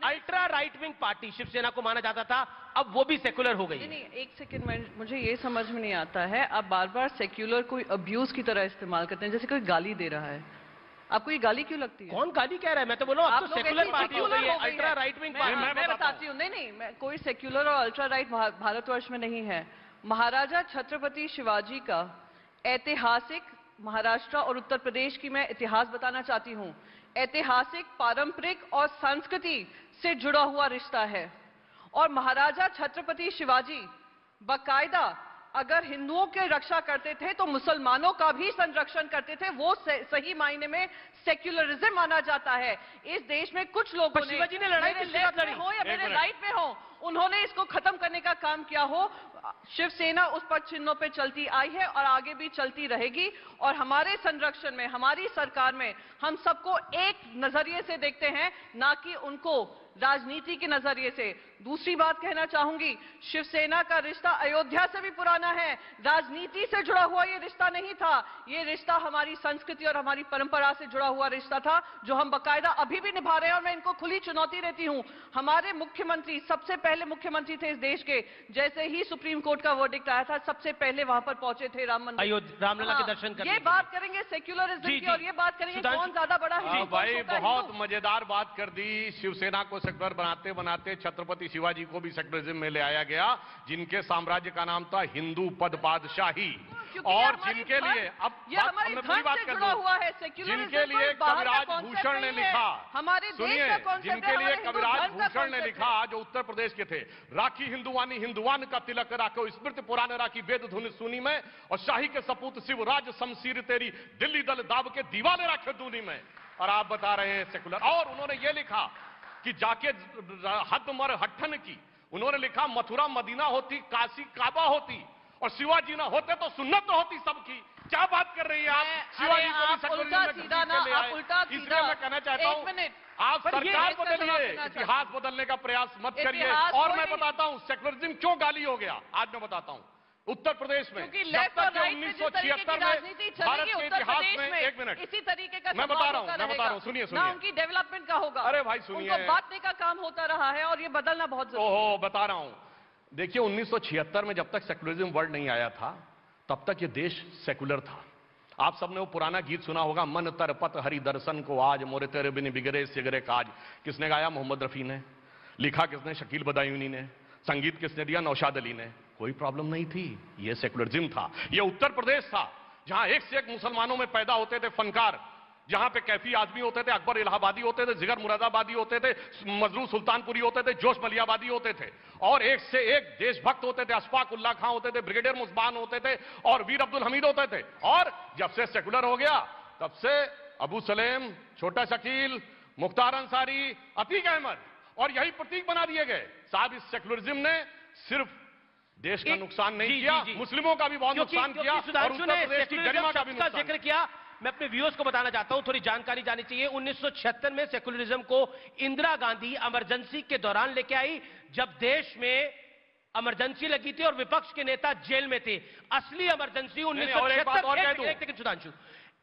ultra right wing party Shiv Sena को माना जाता था, अब वो भी सेकुलर हो गई। नहीं, एक सेकंड, मुझे ये समझ में नहीं आता है, आप बार बार सेक्युलर कोई अब्यूज की तरह इस्तेमाल करते हैं, जैसे कोई गाली दे रहा है। आपको ये गाली क्यों लगती है? कौन गाली कह रहा है? मैं तो बोलूं अब तो सेकुलर पार्टी हो गई है, अल्ट्रा राइट विंग पार्टी। मैं बताती हूँ। नहीं, मैं कोई सेक्युलर और अल्ट्रा राइट भारतवर्ष में नहीं है। महाराजा छत्रपति शिवाजी का ऐतिहासिक महाराष्ट्र और उत्तर प्रदेश की मैं इतिहास बताना चाहती हूँ। ऐतिहासिक, पारंपरिक और संस्कृति से जुड़ा हुआ रिश्ता है। और महाराजा छत्रपति शिवाजी बाकायदा अगर हिंदुओं की रक्षा करते थे तो मुसलमानों का भी संरक्षण करते थे। वो सही मायने में सेक्युलरिज्म माना जाता है। इस देश में कुछ लोगों ने, शिवाजी ने लड़ाई मेरे लेफ्ट में हो या मेरे राइट में हो, उन्होंने इसको खत्म करने का काम किया हो। शिवसेना उस पर चिन्हों पे चलती आई है और आगे भी चलती रहेगी। और हमारे संरक्षण में, हमारी सरकार में हम सबको एक नजरिए से देखते हैं, ना कि उनको राजनीति के नजरिए से। दूसरी बात कहना चाहूंगी, शिवसेना का रिश्ता अयोध्या से भी पुराना है, राजनीति से जुड़ा हुआ ये रिश्ता नहीं था। ये रिश्ता हमारी संस्कृति और हमारी परंपरा से जुड़ा हुआ रिश्ता था, जो हम बाकायदा अभी भी निभा रहे हैं। और मैं इनको खुली चुनौती देती हूं। हमारे मुख्यमंत्री सबसे पहले मुख्यमंत्री थे इस देश के, जैसे ही सुप्रीम कोर्ट का वर्डिक्ट आया था, सबसे पहले वहां पर पहुंचे थे राम मंदिर, रामलला के दर्शन करने। ये बात करेंगे सेक्युलरिज्म की, और ये बात करेंगे कौन ज्यादा बड़ा है। भाई बहुत मजेदार बात कर दी। शिवसेना को सेक्युलर बनाते बनाते छत्रपति शिवाजी को भी सेक्युलरिज्म में ले आया गया, जिनके साम्राज्य का नाम था हिंदू पद बादशाही। और जिनके लिए अब बात कर दो, जिनके लिए कविराज भूषण ने लिखा, सुनिए, जिनके लिए कविराज भूषण ने लिखा, जो उत्तर प्रदेश के थे, राखी हिंदुवानी हिंदुवान का तिलक राखो, स्मृति पुराने राखी वेद धुन सुनी में, और शाही के सपूत शिवराज शमशीर तेरी दिल्ली दल दाब के दीवाने राखे दूनी में। और आप बता रहे हैं सेकुलर। और उन्होंने ये लिखा कि जाके हद मर हट्ठन की, उन्होंने लिखा मथुरा मदीना होती, काशी काबा होती, और शिवाजी ना होते तो सुन्नत होती सबकी। क्या बात कर रही है आप? शिवाजी को भी सेक्युलरिज्म में ले आए। इसलिए मैं कहना चाहता हूं, आप सरकार बदलिए, इतिहास बदलने का प्रयास मत करिए। और मैं बताता हूं सेक्युलरिज्म क्यों गाली हो गया, आज मैं बताता हूं। उत्तर प्रदेश में जब तक 1976 में भारत के इतिहास में, एक मिनट, इसी तरीके का मैं बता रहा हूं, सुनिए ना उनकी डेवलपमेंट का होगा। अरे भाई सुनिए, उनको बांटने का काम होता रहा है और ये बदलना बहुत जरूरी है। ओहो, बता रहा हूं। देखिए 1976 में जब तक सेक्युलरिज्म वर्ड नहीं आया था, तब तक ये देश सेकुलर था। आप सबने वो पुराना गीत सुना होगा, मन तरपत हरि दर्शन को आज, मोरे तेरे बिन बिगड़े सिगरे काज। किसने गाया? मोहम्मद रफी ने। लिखा किसने? शकील बदायूनी ने। संगीत किसने दिया? नौशाद अली ने। कोई प्रॉब्लम नहीं थी। ये सेकुलरिज्म था। ये उत्तर प्रदेश था जहां एक से एक मुसलमानों में पैदा होते थे फनकार, जहां पे कैफी आदमी होते थे, अकबर इलाहाबादी होते थे, जिगर मुरादाबादी होते थे, मजरू सुल्तानपुरी होते थे, जोश मलियाबादी होते थे, और एक से एक देशभक्त होते थे। अशफाक उल्लाह खां होते थे, ब्रिगेडियर मुस्बान होते थे, और वीर अब्दुल हमीद होते थे। और जब से सेकुलर हो गया तब से अबू सलेम, छोटा शकील, मुख्तार अंसारी, अतीक अहमद, और यही प्रतीक बना दिए गए। साहब, इस सेकुलरिज्म ने सिर्फ देश का नुकसान नहीं किया, मुस्लिमों का भी बहुत नुकसान किया, और उत्तर प्रदेश की गरिमा का भी नुकसान जिक्र किया। मैं अपने व्यूअर्स को बताना चाहता हूं, थोड़ी जानकारी जानी चाहिए। 1976 में सेकुलरिज्म को इंदिरा गांधी इमरजेंसी के दौरान लेके आई, जब देश में इमरजेंसी लगी थी और विपक्ष के नेता जेल में थे। असली इमरजेंसी 1976 सुधांशु,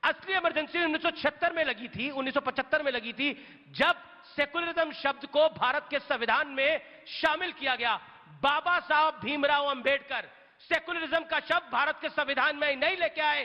असली इमरजेंसी 1976 में लगी थी, 1975 में लगी थी, जब सेकुलरिज्म शब्द को भारत के संविधान में शामिल किया गया। बाबा साहब भीमराव अंबेडकर सेकुलरिज्म का शब्द भारत के संविधान में नहीं लेके आए।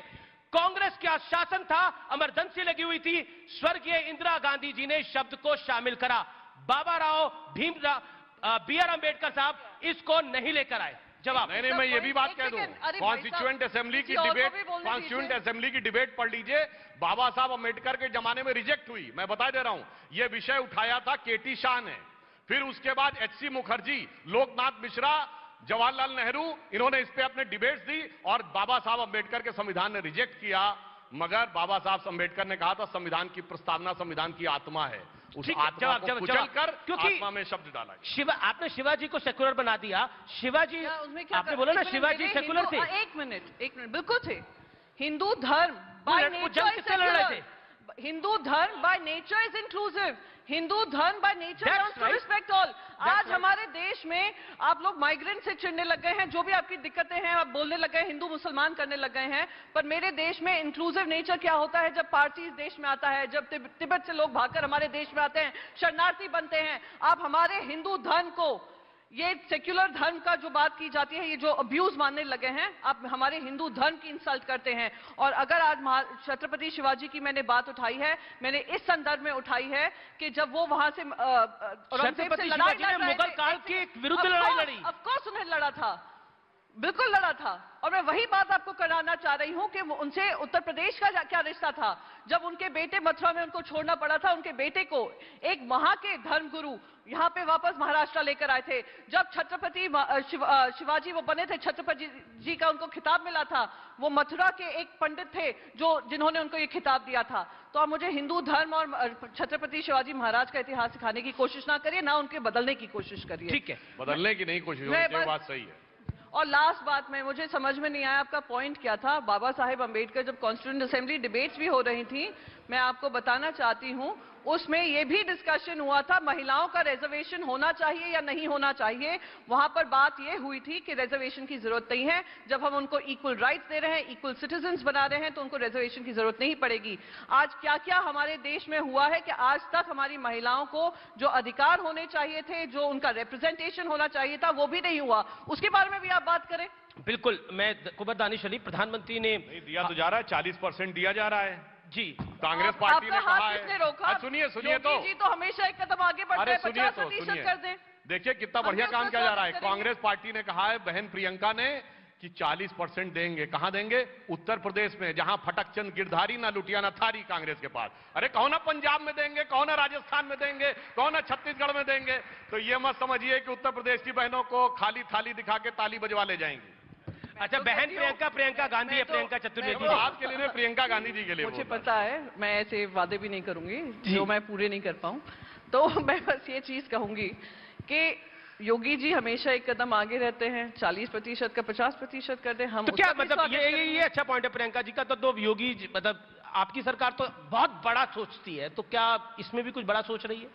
कांग्रेस का शासन था, इमरजेंसी लगी हुई थी, स्वर्गीय इंदिरा गांधी जी ने शब्द को शामिल करा। बाबा राव बी आर अंबेडकर साहब इसको नहीं लेकर आए। जवाब नहीं, मैं ये भी बात कह दूं, कॉन्स्टिट्यूएंट असेंबली की डिबेट, कॉन्स्टिट्यूएंट असेंबली की डिबेट पढ़ लीजिए। बाबा साहब अंबेडकर के जमाने में रिजेक्ट हुई। मैं बता दे रहा हूं, यह विषय उठाया था केटी शाह ने, फिर उसके बाद एचसी मुखर्जी, लोकनाथ मिश्रा, जवाहरलाल नेहरू, इन्होंने इस पे अपने डिबेट्स दी, और बाबा साहब अंबेडकर के संविधान ने रिजेक्ट किया। मगर बाबा साहब अंबेडकर ने कहा था संविधान की प्रस्तावना संविधान की आत्मा है, उस आत्मा को कुचलकर आत्मा में शब्द डाला। आपने शिवाजी को सेकुलर बना दिया। शिवाजी, आपने बोला ना शिवाजी सेकुलर थे। एक मिनट, बिल्कुल थे। हिंदू धर्म बाय नेचर, हिंदू धर्म by nature is inclusive. Hindu धर्म by nature wants to respect all। आज हमारे देश में आप लोग माइग्रेंट से चिढ़ने लग गए हैं, जो भी आपकी दिक्कतें हैं आप बोलने लग गए, हिंदू मुसलमान करने लग गए हैं। पर मेरे देश में इंक्लूसिव नेचर क्या होता है? जब पार्टी देश में आता है, जब तिब्बत से लोग भागकर हमारे देश में आते हैं, शरणार्थी बनते हैं। आप हमारे हिंदू धर्म को, ये सेक्युलर धर्म का जो बात की जाती है, ये जो अब्यूज मानने लगे हैं, आप हमारे हिंदू धर्म की इंसल्ट करते हैं। और अगर आज छत्रपति शिवाजी की मैंने बात उठाई है, मैंने इस संदर्भ में उठाई है कि जब वो वहां से छत्रपति शिवाजी ने मुगल काल के विरुद्ध लड़ाई लड़ी। ऑफ कोर्स उन्हें लड़ा था, बिल्कुल लड़ा था। और मैं वही बात आपको कराना चाह रही हूं कि उनसे उत्तर प्रदेश का क्या रिश्ता था। जब उनके बेटे मथुरा में उनको छोड़ना पड़ा था, उनके बेटे को एक वहां के धर्मगुरु यहां पे वापस महाराष्ट्र लेकर आए थे। जब छत्रपति शिवाजी वो बने थे, छत्रपति जी का उनको खिताब मिला था, वो मथुरा के एक पंडित थे जिन्होंने उनको ये खिताब दिया था। तो आप मुझे हिंदू धर्म और छत्रपति शिवाजी महाराज का इतिहास सिखाने की कोशिश ना करिए, ना उनके बदलने की कोशिश करिए। ठीक है, बदलने की नहीं कोशिश, ये बात सही है। और लास्ट बात में मुझे समझ में नहीं आया आपका पॉइंट क्या था। बाबा साहेब अंबेडकर जब कॉन्स्टिट्यूएंट असेंबली डिबेट्स भी हो रही थी, मैं आपको बताना चाहती हूं, उसमें यह भी डिस्कशन हुआ था महिलाओं का रिजर्वेशन होना चाहिए या नहीं होना चाहिए। वहां पर बात यह हुई थी कि रिजर्वेशन की जरूरत नहीं है, जब हम उनको इक्वल राइट्स दे रहे हैं, इक्वल सिटीजन्स बना रहे हैं, तो उनको रिजर्वेशन की जरूरत नहीं पड़ेगी। आज क्या क्या हमारे देश में हुआ है कि आज तक हमारी महिलाओं को जो अधिकार होने चाहिए थे, जो उनका रिप्रेजेंटेशन होना चाहिए था, वो भी नहीं हुआ। उसके बारे में भी आप बात करें। बिल्कुल, मैं कुबर दानिश अली, प्रधानमंत्री ने दिया तो जा रहा है, 40% दिया जा रहा है जी। कांग्रेस पार्टी ने कहा है। रोका? सुनिए तो जी तो हमेशा एक कदम आगे बढ़ते हैं, 50% कर दें। देखिए कितना बढ़िया काम किया जा रहा है। कांग्रेस पार्टी ने कहा है, बहन प्रियंका ने, कि 40% देंगे। कहां देंगे? उत्तर प्रदेश में, जहां फटकचंद गिरधारी ना लुटिया ना थारी कांग्रेस के पास। अरे कहो ना पंजाब में देंगे, कहो ना राजस्थान में देंगे, कहो ना छत्तीसगढ़ में देंगे। तो ये मत समझिए कि उत्तर प्रदेश की बहनों को खाली थाली दिखा के ताली बजवा ले जाएंगे। अच्छा, बहन प्रियंका गांधी है, प्रियंका चतुर्वेदी आपके लिए, प्रियंका गांधी जी के लिए मुझे पता है, मैं ऐसे वादे भी नहीं करूंगी जो मैं पूरे नहीं कर पाऊं। तो मैं बस ये चीज कहूंगी कि योगी जी हमेशा एक कदम आगे रहते हैं, 40% का 50% कर दें हम। तो क्या मतलब ये अच्छा पॉइंट है प्रियंका जी का। तो योगी जी, मतलब आपकी सरकार तो बहुत बड़ा सोचती है, तो क्या इसमें भी कुछ बड़ा सोच रही है?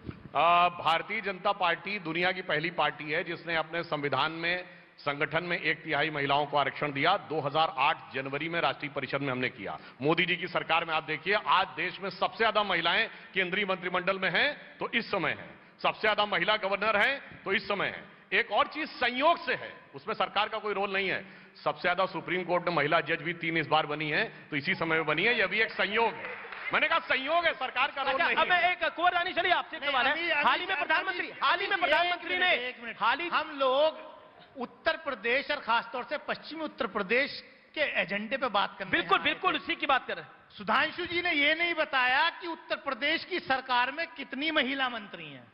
भारतीय जनता पार्टी दुनिया की पहली पार्टी है जिसने अपने संविधान में, संगठन में 1/3 महिलाओं को आरक्षण दिया। 2008 जनवरी में राष्ट्रीय परिषद में हमने किया। मोदी जी की सरकार में आप देखिए, आज देश में सबसे ज्यादा महिलाएं केंद्रीय मंत्रिमंडल में हैं, तो इस समय है। सबसे ज्यादा महिला गवर्नर हैं, तो इस समय है। एक और चीज संयोग से है, उसमें सरकार का कोई रोल नहीं है। सबसे ज्यादा सुप्रीम कोर्ट में महिला जज भी 3 इस बार बनी है, तो इसी समय में बनी है। यह भी एक संयोग है। मैंने कहा संयोग है, सरकार का रोल नहीं है। अब मैं एक कुंवर दानिश अली आपसे सवाल है। हाल ही में प्रधानमंत्री ने, हम लोग उत्तर प्रदेश और खासतौर से पश्चिमी उत्तर प्रदेश के एजेंडे पे बात करने बिल्कुल बिल्कुल उसी की बात कर रहे हैं। सुधांशु जी ने ये नहीं बताया कि उत्तर प्रदेश की सरकार में कितनी महिला मंत्री हैं।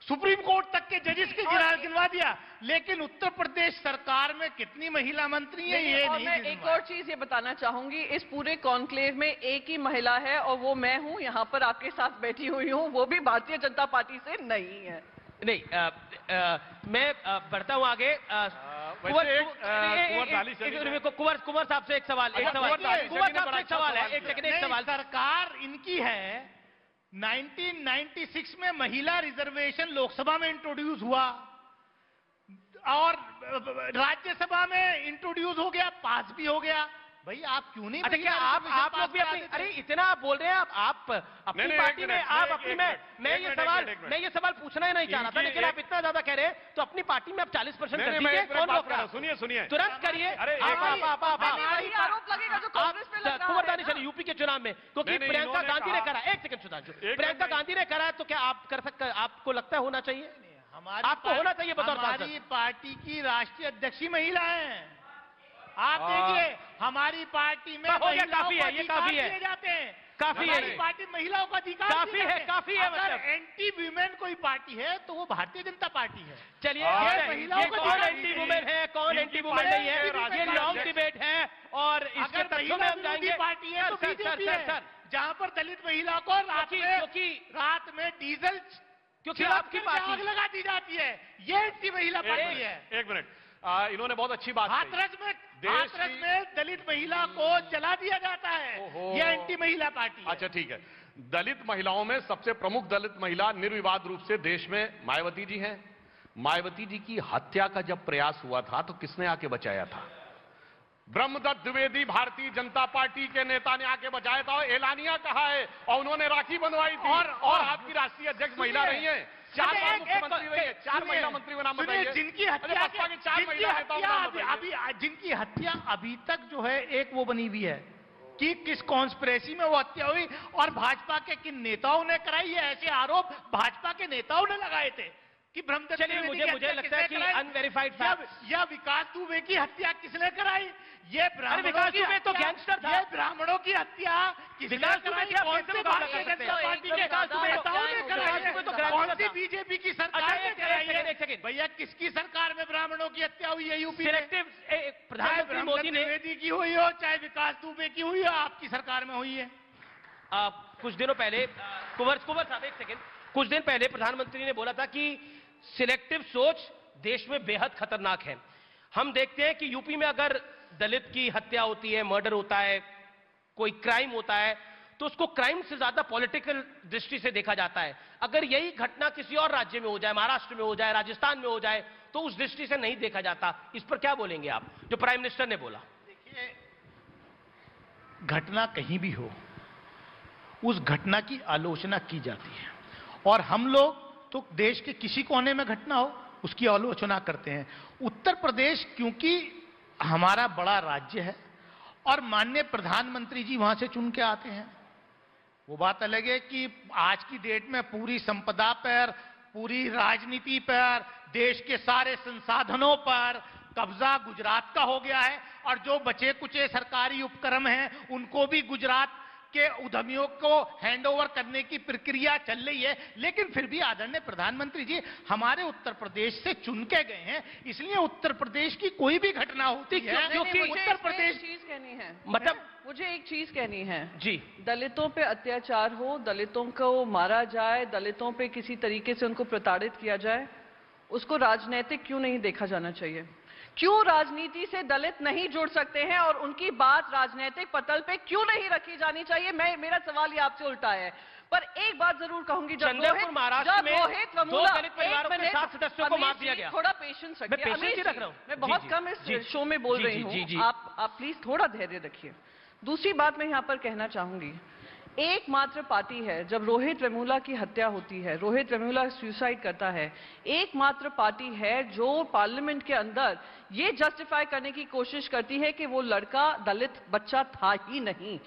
सुप्रीम कोर्ट तक के जजेस की गिनवा दिया, लेकिन उत्तर प्रदेश सरकार में कितनी महिला मंत्री हैं ये नहीं। मैं एक और चीज ये बताना चाहूंगी, इस पूरे कॉन्क्लेव में एक ही महिला है और वो मैं हूं, यहाँ पर आपके साथ बैठी हुई हूँ, वो भी भारतीय जनता पार्टी से नहीं है। नहीं मैं बढ़ता हूं आगे। कुंवर साहब से एक सवाल, कुंवर साहब से एक सवाल है, एक सेकंड, एक सवाल। सरकार इनकी है, 1996 में महिला रिजर्वेशन लोकसभा में इंट्रोड्यूस हुआ और राज्यसभा में इंट्रोड्यूस हो गया, पास भी हो गया। भाई आप क्यों नहीं? अच्छा क्या आप लोग भी अपनी, अरे इतना आप बोल रहे हैं, आप अपनी पार्टी में, आप अपनी में, मैं ये सवाल पूछना ही नहीं चाह रहा था, लेकिन आप इतना ज्यादा कह रहे हैं तो अपनी पार्टी में आप 40% कर दीजिए। कौन रोक रहा है? सुनिए तुरंत करिए। आरोप लगेगा जो कांग्रेस पे लग रहा है। कुंवर दानिश अली यूपी के चुनाव में, क्योंकि प्रियंका गांधी ने करा, एक सेकंड सुधांशु, प्रियंका गांधी ने करा है तो क्या आप कर सकते? आपको लगता है होना चाहिए? आपको होना चाहिए बतौर सांसद। हमारी पार्टी की राष्ट्रीय अध्यक्ष महिला है। आप देखिए हमारी पार्टी में काफी है, ये काफी है, जाते हैं, काफी है, हमारी पार्टी महिलाओं का अधिकार काफी है, काफी है। अगर एंटी वुमेन कोई पार्टी है तो वो भारतीय जनता पार्टी है। चलिए ये कौन एंटी वुमेन है, कौन एंटी वुमेन नहीं है, ये लॉन्ग डिबेट है और इसके तथ्यों में हम जाएंगे। पार्टी है तो बीजेपी है, जहाँ पर दलित महिला को रात में डीजल क्योंकि आपकी पार्टी आग लगा दी जाती है, ये एंटी महिला पार्टी है। एक मिनट, इन्होंने बहुत अच्छी बात हाथरस में दलित महिला को जला दिया जाता है, ये एंटी महिला पार्टी है। अच्छा ठीक है, दलित महिलाओं में सबसे प्रमुख दलित महिला निर्विवाद रूप से देश में मायावती जी हैं। मायावती जी की हत्या का जब प्रयास हुआ था तो किसने आके बचाया था? ब्रह्मदत्त द्विवेदी भारतीय जनता पार्टी के नेता ने आके बचाया था, एलानिया कहा है और उन्होंने राखी बंधवाई थी। और आपकी राष्ट्रीय अध्यक्ष महिला नहीं है, 4 बार मुख्यमंत्री हुई है, 4 महिला मंत्री का नाम बताइए। जिनकी हत्या जिनकी हत्या अभी तक जो है एक वो बनी हुई है कि किस कॉन्स्पिरेसी में वो हत्या हुई और भाजपा के किन नेताओं ने कराई है, ऐसे आरोप भाजपा के नेताओं ने लगाए थे कि ब्रह्मदत्त द्विवेदी मुझे लगता है कि अनवेरिफाइड फैक्ट या विकास दुबे की हत्या किसने कराई? ये विकास दुबे तो गैंगस्टर था। ये ब्राह्मणों की हत्या किसने कराई? कौन से भारतीय जनता पार्टी के नेताओं ने कराई है? कौन सी बीजेपी की सरकार ने कराई है? भैया किसकी सरकार में ब्राह्मणों की हत्या हुई है यूपी में? प्रधानमंत्री मोदी ने द्विवेदी की हुई हो चाहे विकास दुबे की हुई हो, आपकी सरकार में हुई है। कुछ दिनों पहले कुंवर साहब एक सेकंड, कुछ दिन पहले प्रधानमंत्री ने बोला था कि सिलेक्टिव सोच देश में बेहद खतरनाक है। हम देखते हैं कि यूपी में अगर दलित की हत्या होती है, मर्डर होता है, कोई क्राइम होता है तो उसको क्राइम से ज्यादा पॉलिटिकल दृष्टि से देखा जाता है। अगर यही घटना किसी और राज्य में हो जाए, महाराष्ट्र में हो जाए, राजस्थान में हो जाए, तो उस दृष्टि से नहीं देखा जाता। इस पर क्या बोलेंगे आप, जो प्राइम मिनिस्टर ने बोला? देखिए, घटना कहीं भी हो उस घटना की आलोचना की जाती है और हम लोग तो देश के किसी कोने में घटना हो उसकी आलोचना करते हैं। उत्तर प्रदेश क्योंकि हमारा बड़ा राज्य है और माननीय प्रधानमंत्री जी वहां से चुन के आते हैं, वो बात अलग है कि आज की डेट में पूरी संपदा पर, पूरी राजनीति पर, देश के सारे संसाधनों पर कब्जा गुजरात का हो गया है और जो बचे कुचे सरकारी उपक्रम हैं उनको भी गुजरात के उद्यमियों को हैंडओवर करने की प्रक्रिया चल रही है। लेकिन फिर भी आदरणीय प्रधानमंत्री जी हमारे उत्तर प्रदेश से चुन के गए हैं, इसलिए उत्तर प्रदेश की कोई भी घटना होती है क्योंकि उत्तर प्रदेश चीज कहनी है, मतलब मुझे एक चीज कहनी है जी, दलितों पे अत्याचार हो, दलितों को मारा जाए, दलितों पे किसी तरीके से उनको प्रताड़ित किया जाए, उसको राजनीतिक क्यों नहीं देखा जाना चाहिए? क्यों राजनीति से दलित नहीं जुड़ सकते हैं और उनकी बात राजनीतिक पटल पे क्यों नहीं रखी जानी चाहिए? मेरा सवाल ये आपसे उल्टा है। पर एक बात जरूर कहूंगी, जब महाराष्ट्र में दो दलित परिवारों के 7 सदस्यों को मार दिया गया। थोड़ा पेशेंस रखिए, मैं बहुत कम इस शो में बोल रही हूँ, आप प्लीज थोड़ा धैर्य रखिए। दूसरी बात मैं यहाँ पर कहना चाहूंगी, एकमात्र पार्टी है, जब रोहित वेमुला की हत्या होती है, रोहित वेमुला सुसाइड करता है, एकमात्र पार्टी है जो पार्लियामेंट के अंदर ये जस्टिफाई करने की कोशिश करती है कि वो लड़का दलित बच्चा था ही नहीं।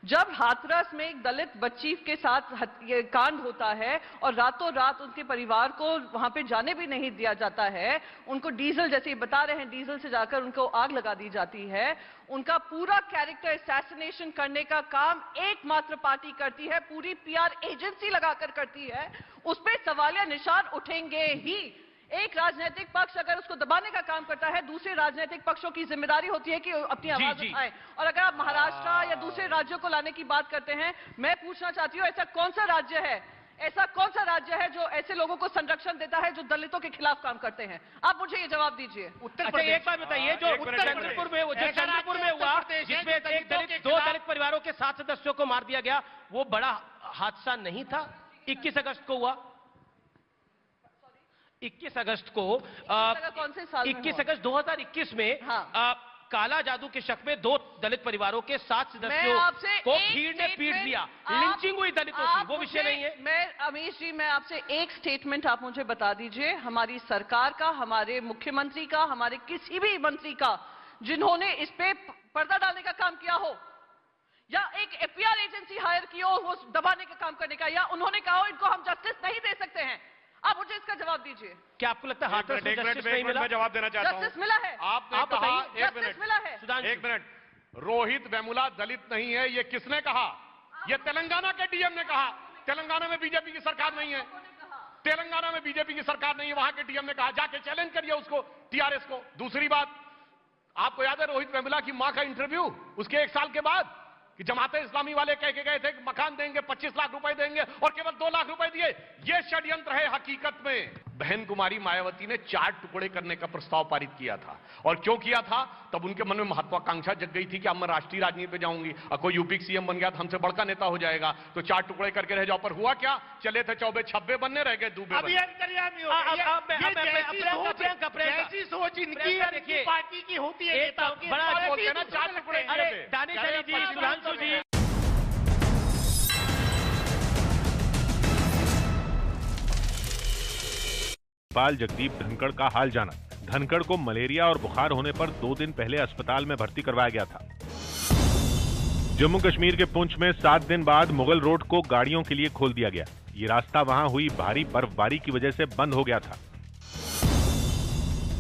जब हाथरस में एक दलित बच्ची के साथ ये कांड होता है और रातों रात उनके परिवार को वहां पे जाने भी नहीं दिया जाता है, उनको डीजल, जैसे बता रहे हैं, डीजल से जाकर उनको आग लगा दी जाती है, उनका पूरा कैरेक्टर असैसिनेशन करने का काम एकमात्र पार्टी करती है, पूरी पीआर एजेंसी लगाकर करती है, उस पर सवालिया निशान उठेंगे ही। एक राजनीतिक पक्ष अगर उसको दबाने का काम करता है, दूसरे राजनीतिक पक्षों की जिम्मेदारी होती है कि अपनी आवाज उठाएं। और अगर आप महाराष्ट्र या दूसरे राज्यों को लाने की बात करते हैं, मैं पूछना चाहती हूं, ऐसा कौन सा राज्य है जो ऐसे लोगों को संरक्षण देता है जो दलितों के खिलाफ काम करते हैं? आप मुझे ये जवाब दीजिए। उत्तर प्रदेश। एक बात बताइए, जो चंद्रपुर में हुआ, जिसमें दो दलित परिवारों के 7 सदस्यों को मार दिया गया, वो बड़ा हादसा नहीं था? 21 अगस्त को हुआ, 21 अगस्त को, कौन से साल? 21 अगस्त 2021 में काला जादू के शक में 2 दलित परिवारों के 7 सदस्यों को भीड़ ने पीट दिया, लिंचिंग हुई दलितों की, वो विषय नहीं है। मैं अमीश जी, मैं आपसे एक स्टेटमेंट आप मुझे बता दीजिए, हमारी सरकार का, हमारे मुख्यमंत्री का, हमारे किसी भी मंत्री का, जिन्होंने इस पे पर्दा डालने का काम किया हो, या एक एफआईआर एजेंसी हायर की हो वो दबाने का काम करने का, या उन्होंने कहा हो इनको हम जस्टिस नहीं दे सकते हैं, आप मुझे इसका जवाब दीजिए। क्या आपको लगता है हाथरस में जस्टिस नहीं मिला? मैं जवाब देना चाहता हूं। जस्टिस मिला है? आपने कहा, एक मिनट, रोहित वेमुला दलित नहीं है, ये किसने कहा? ये तेलंगाना के डीएम ने कहा। तेलंगाना में बीजेपी की सरकार नहीं है, तेलंगाना में बीजेपी की सरकार नहीं है, वहां के डीएम ने कहा। जाके चैलेंज करिए उसको, टीआरएस को। दूसरी बात, आपको याद है रोहित वेमुला की मां का इंटरव्यू उसके 1 साल के बाद, कि जमाते इस्लामी वाले कह के गए थे कि मकान देंगे, 25 लाख रुपए देंगे, और केवल 2 लाख रुपए दिए। ये षड्यंत्र है हकीकत में। बहन कुमारी मायावती ने 4 टुकड़े करने का प्रस्ताव पारित किया था, और क्यों किया था? तब उनके मन में महत्वाकांक्षा जग गई थी कि अब मैं राष्ट्रीय राजनीति पे जाऊंगी, और कोई यूपी का सीएम बन गया तो हमसे बड़का नेता हो जाएगा, तो 4 टुकड़े करके रह जाओ। पर हुआ क्या? चले थे चौबे छब्बे बनने, रह गए दूबे। ऐसी सोच इनकी पार्टी की होती है, बड़ा बोलते हैं ना, 4 टुकड़े। दानिश जी, सुधांशु जी, पाल जगदीप धनखड़ का हाल जाना। धनखड़ को मलेरिया और बुखार होने पर 2 दिन पहले अस्पताल में भर्ती करवाया गया था। जम्मू कश्मीर के पुंछ में 7 दिन बाद मुगल रोड को गाड़ियों के लिए खोल दिया गया। ये रास्ता वहां हुई भारी बर्फबारी की वजह से बंद हो गया था।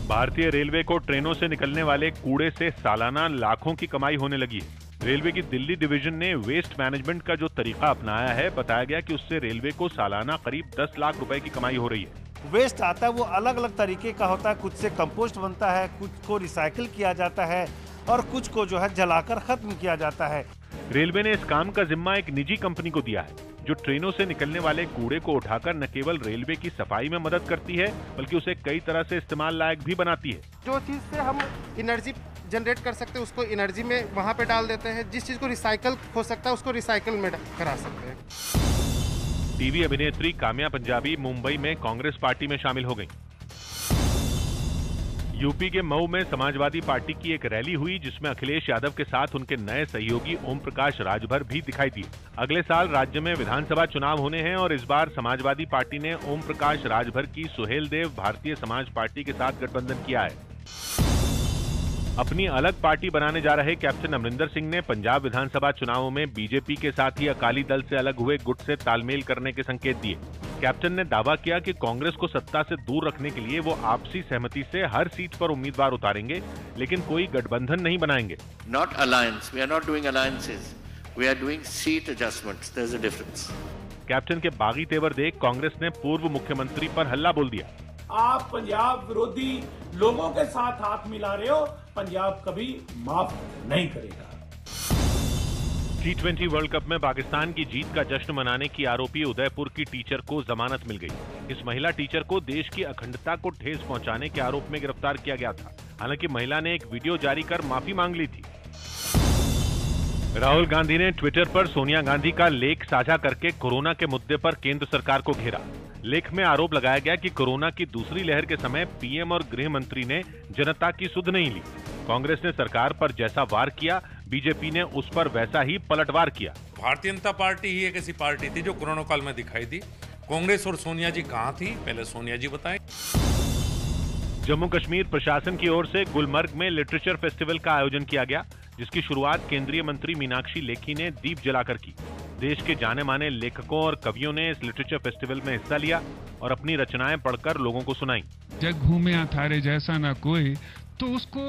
भारतीय रेलवे को ट्रेनों से निकलने वाले कूड़े से सालाना लाखों की कमाई होने लगी है। रेलवे की दिल्ली डिवीजन ने वेस्ट मैनेजमेंट का जो तरीका अपनाया है, बताया गया कि उससे रेलवे को सालाना करीब 10 लाख रुपए की कमाई हो रही है। वेस्ट आता है वो अलग अलग तरीके का होता है, कुछ से कंपोस्ट बनता है, कुछ को रिसाइकिल किया जाता है, और कुछ को जो है जलाकर खत्म किया जाता है। रेलवे ने इस काम का जिम्मा एक निजी कंपनी को दिया है, जो ट्रेनों से निकलने वाले कूड़े को उठाकर न केवल रेलवे की सफाई में मदद करती है, बल्कि उसे कई तरह से इस्तेमाल लायक भी बनाती है। जो चीज से हम एनर्जी जनरेट कर सकते हैं उसको एनर्जी में वहाँ पे डाल देते हैं, जिस चीज को रिसाइकल हो सकता है उसको रिसाइकल में करा सकते हैं। टीवी अभिनेत्री काम्या पंजाबी मुंबई में कांग्रेस पार्टी में शामिल हो गई। यूपी के मऊ में समाजवादी पार्टी की एक रैली हुई, जिसमें अखिलेश यादव के साथ उनके नए सहयोगी ओम प्रकाश राजभर भी दिखाई दिए। अगले साल राज्य में विधानसभा चुनाव होने हैं और इस बार समाजवादी पार्टी ने ओम प्रकाश राजभर की सुहेलदेव भारतीय समाज पार्टी के साथ गठबंधन किया है। अपनी अलग पार्टी बनाने जा रहे कैप्टन अमरिंदर सिंह ने पंजाब विधानसभा चुनावों में बीजेपी के साथ ही अकाली दल से अलग हुए गुट से तालमेल करने के संकेत दिए। कैप्टन ने दावा किया कि कांग्रेस को सत्ता से दूर रखने के लिए वो आपसी सहमति से हर सीट पर उम्मीदवार उतारेंगे, लेकिन कोई गठबंधन नहीं बनाएंगे। Not alliance. We are not doing alliances. We are doing seat adjustments. There's a difference. Captain के बागी तेवर देख कांग्रेस ने पूर्व मुख्यमंत्री पर हल्ला बोल दिया। आप पंजाब विरोधी लोगों के साथ हाथ मिला रहे हो, पंजाब कभी माफ नहीं करेगा। T20 वर्ल्ड कप में पाकिस्तान की जीत का जश्न मनाने की आरोपी उदयपुर की टीचर को जमानत मिल गई। इस महिला टीचर को देश की अखंडता को ठेस पहुंचाने के आरोप में गिरफ्तार किया गया था। हालांकि महिला ने एक वीडियो जारी कर माफी मांग ली थी। राहुल गांधी ने ट्विटर पर सोनिया गांधी का लेख साझा करके कोरोना के मुद्दे पर केंद्र सरकार को घेरा। लेख में आरोप लगाया गया कि कोरोना की दूसरी लहर के समय पीएम और गृह मंत्री ने जनता की सुध नहीं ली। कांग्रेस ने सरकार पर जैसा वार किया, बीजेपी ने उस पर वैसा ही पलटवार किया। भारतीय जनता पार्टी ही एक ऐसी पार्टी थी जो कोरोना काल में दिखाई दी। कांग्रेस और सोनिया जी कहां थी, पहले सोनिया जी बताएं। जम्मू कश्मीर प्रशासन की ओर से गुलमर्ग में लिटरेचर फेस्टिवल का आयोजन किया गया, जिसकी शुरुआत केंद्रीय मंत्री मीनाक्षी लेखी ने दीप जलाकर की। देश के जाने माने लेखकों और कवियों ने इस लिटरेचर फेस्टिवल में हिस्सा लिया और अपनी रचनाएं पढ़कर लोगों को सुनाई। जग घूमे थारे जैसा ना कोई, तो उसको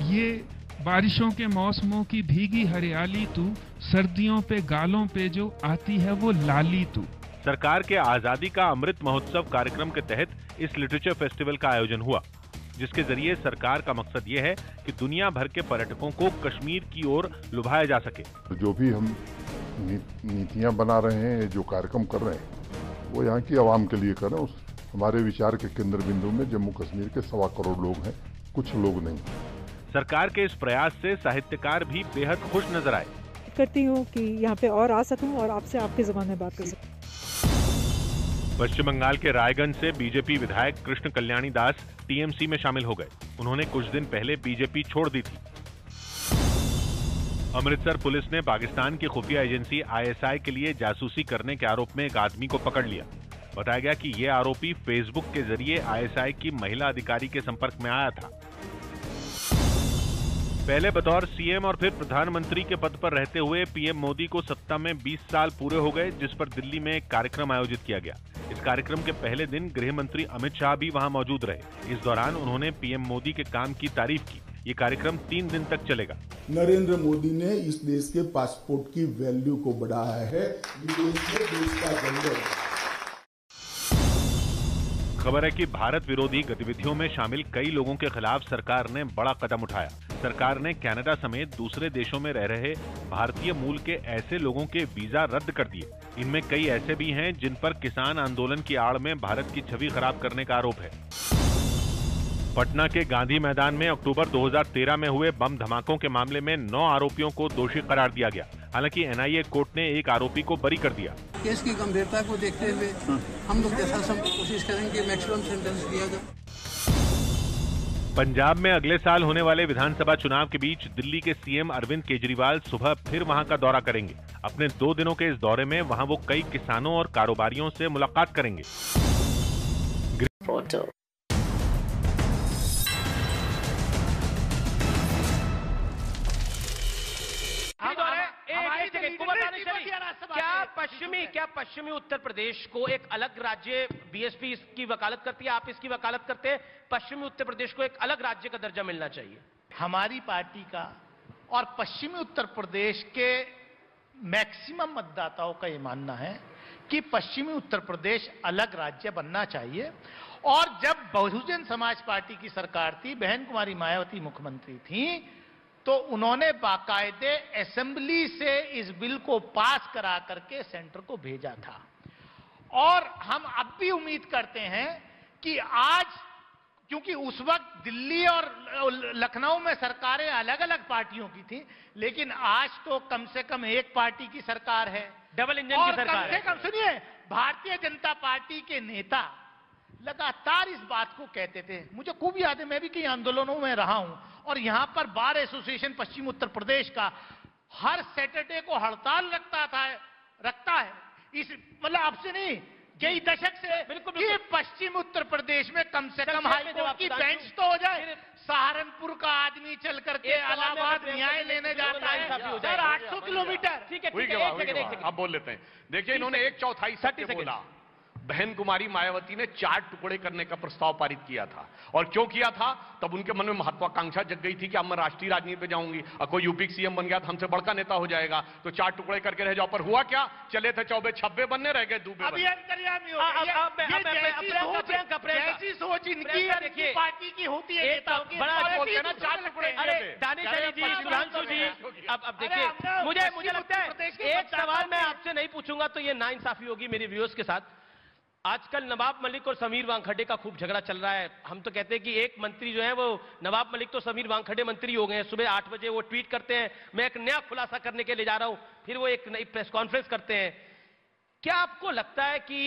ये बारिशों के मौसमों की भीगी हरियाली तू, सर्दियों पे गालों पे जो आती है वो लाली तू। सरकार के आजादी का अमृत महोत्सव कार्यक्रम के तहत इस लिटरेचर फेस्टिवल का आयोजन हुआ, जिसके जरिए सरकार का मकसद ये है कि दुनिया भर के पर्यटकों को कश्मीर की ओर लुभाया जा सके। जो भी हम नीतियां बना रहे हैं, जो कार्यक्रम कर रहे हैं, वो यहाँ की आवाम के लिए कर रहे हैं। हमारे विचार के केंद्र बिंदु में जम्मू कश्मीर के 1.25 करोड़ लोग हैं, कुछ लोग नहीं। सरकार के इस प्रयास से साहित्यकार भी बेहद खुश नजर आए। करती हूँ कि यहाँ पे और आ सकूं और आपसे आपकी जुबान में बात कर सकूं। पश्चिम बंगाल के रायगंज से बीजेपी विधायक कृष्ण कल्याणी दास टीएमसी में शामिल हो गए। उन्होंने कुछ दिन पहले बीजेपी छोड़ दी थी। अमृतसर पुलिस ने पाकिस्तान की खुफिया एजेंसी आईएसआई के लिए जासूसी करने के आरोप में एक आदमी को पकड़ लिया। बताया गया कि यह आरोपी फेसबुक के जरिए आईएसआई की महिला अधिकारी के संपर्क में आया था। पहले बतौर सीएम और फिर प्रधानमंत्री के पद पर रहते हुए पीएम मोदी को सत्ता में 20 साल पूरे हो गए, जिस पर दिल्ली में एक कार्यक्रम आयोजित किया गया। इस कार्यक्रम के पहले दिन गृह मंत्री अमित शाह भी वहां मौजूद रहे। इस दौरान उन्होंने पीएम मोदी के काम की तारीफ की। ये कार्यक्रम 3 दिन तक चलेगा। नरेंद्र मोदी ने इस देश के पासपोर्ट की वैल्यू को बढ़ाया है। देश का गौरव। खबर है कि भारत विरोधी गतिविधियों में शामिल कई लोगों के खिलाफ सरकार ने बड़ा कदम उठाया। सरकार ने कनाडा समेत दूसरे देशों में रह रहे भारतीय मूल के ऐसे लोगों के वीजा रद्द कर दिए। इनमें कई ऐसे भी हैं जिन पर किसान आंदोलन की आड़ में भारत की छवि खराब करने का आरोप है। पटना के गांधी मैदान में अक्टूबर 2013 में हुए बम धमाकों के मामले में 9 आरोपियों को दोषी करार दिया गया। हालांकि एनआईए कोर्ट ने एक आरोपी को बरी कर दिया। केस की गंभीरता को देखते हुए हम लोग यथासंभव कोशिश करेंगे मैक्सिमम सेंटेंस दिया जाए। पंजाब में अगले साल होने वाले विधानसभा चुनाव के बीच दिल्ली के सीएम अरविंद केजरीवाल सुबह फिर वहां का दौरा करेंगे। अपने 2 दिनों के इस दौरे में वहां वो कई किसानों और कारोबारियों से मुलाकात करेंगे। क्या पश्चिमी उत्तर प्रदेश को एक अलग राज्य, बीएसपी इसकी वकालत करती है, आप इसकी वकालत करते हैं, पश्चिमी उत्तर प्रदेश को एक अलग राज्य का दर्जा मिलना चाहिए? हमारी पार्टी का और पश्चिमी उत्तर प्रदेश के मैक्सिमम मतदाताओं का यह मानना है कि पश्चिमी उत्तर प्रदेश अलग राज्य बनना चाहिए। और जब बहुजन समाज पार्टी की सरकार थी, बहन कुमारी मायावती मुख्यमंत्री थी, तो उन्होंने बाकायदे असेंबली से इस बिल को पास करा करके सेंटर को भेजा था। और हम अब भी उम्मीद करते हैं कि आज, क्योंकि उस वक्त दिल्ली और लखनऊ में सरकारें अलग अलग पार्टियों की थी, लेकिन आज तो कम से कम एक पार्टी की सरकार है, डबल इंजन की सरकार है। कम से कम सुनिए, भारतीय जनता पार्टी के नेता लगातार इस बात को कहते थे। मुझे खूब याद है, मैं भी कई आंदोलनों में रहा हूं और यहां पर बार एसोसिएशन पश्चिम उत्तर प्रदेश का हर सैटरडे को हड़ताल रखता है। इस मतलब आपसे नहीं, कई दशक से कि पश्चिम उत्तर प्रदेश में कम से कम हाईकोर्ट की बेंच तो हो जाए। सहारनपुर का आदमी चल करके इलाहाबाद न्याय लेने जाता है सर 800 किलोमीटर। ठीक है, अब बोल लेते हैं। देखिए, इन्होंने 1/4 सत्य बोला। बहन कुमारी मायावती ने 4 टुकड़े करने का प्रस्ताव पारित किया था। और क्यों किया था? तब उनके मन में महत्वाकांक्षा जग गई थी कि अब मैं राष्ट्रीय राजनीति पे जाऊंगी, और कोई यूपी सीएम बन गया तो हमसे बड़का नेता हो जाएगा, तो 4 टुकड़े करके रह जाओ। पर हुआ क्या? चले थे 24 26 बनने, रह गए दूबे। जैसी सोच इनकी पार्टी की होती है, दानिश जी, सुधांशु जी, अब देखिए, मुझे लगता है एक सवाल मैं आपसे नहीं पूछूंगा तो ये नाइंसाफी होगी मेरे व्यूअर्स के साथ। आजकल नवाब मलिक और समीर वानखेड़े का खूब झगड़ा चल रहा है। हम तो कहते हैं कि एक मंत्री जो है वो नवाब मलिक तो समीर वानखेड़े मंत्री हो गए हैं। सुबह 8 बजे वो ट्वीट करते हैं, मैं एक नया खुलासा करने के लिए जा रहा हूं, फिर वो एक नई प्रेस कॉन्फ्रेंस करते हैं। क्या आपको लगता है कि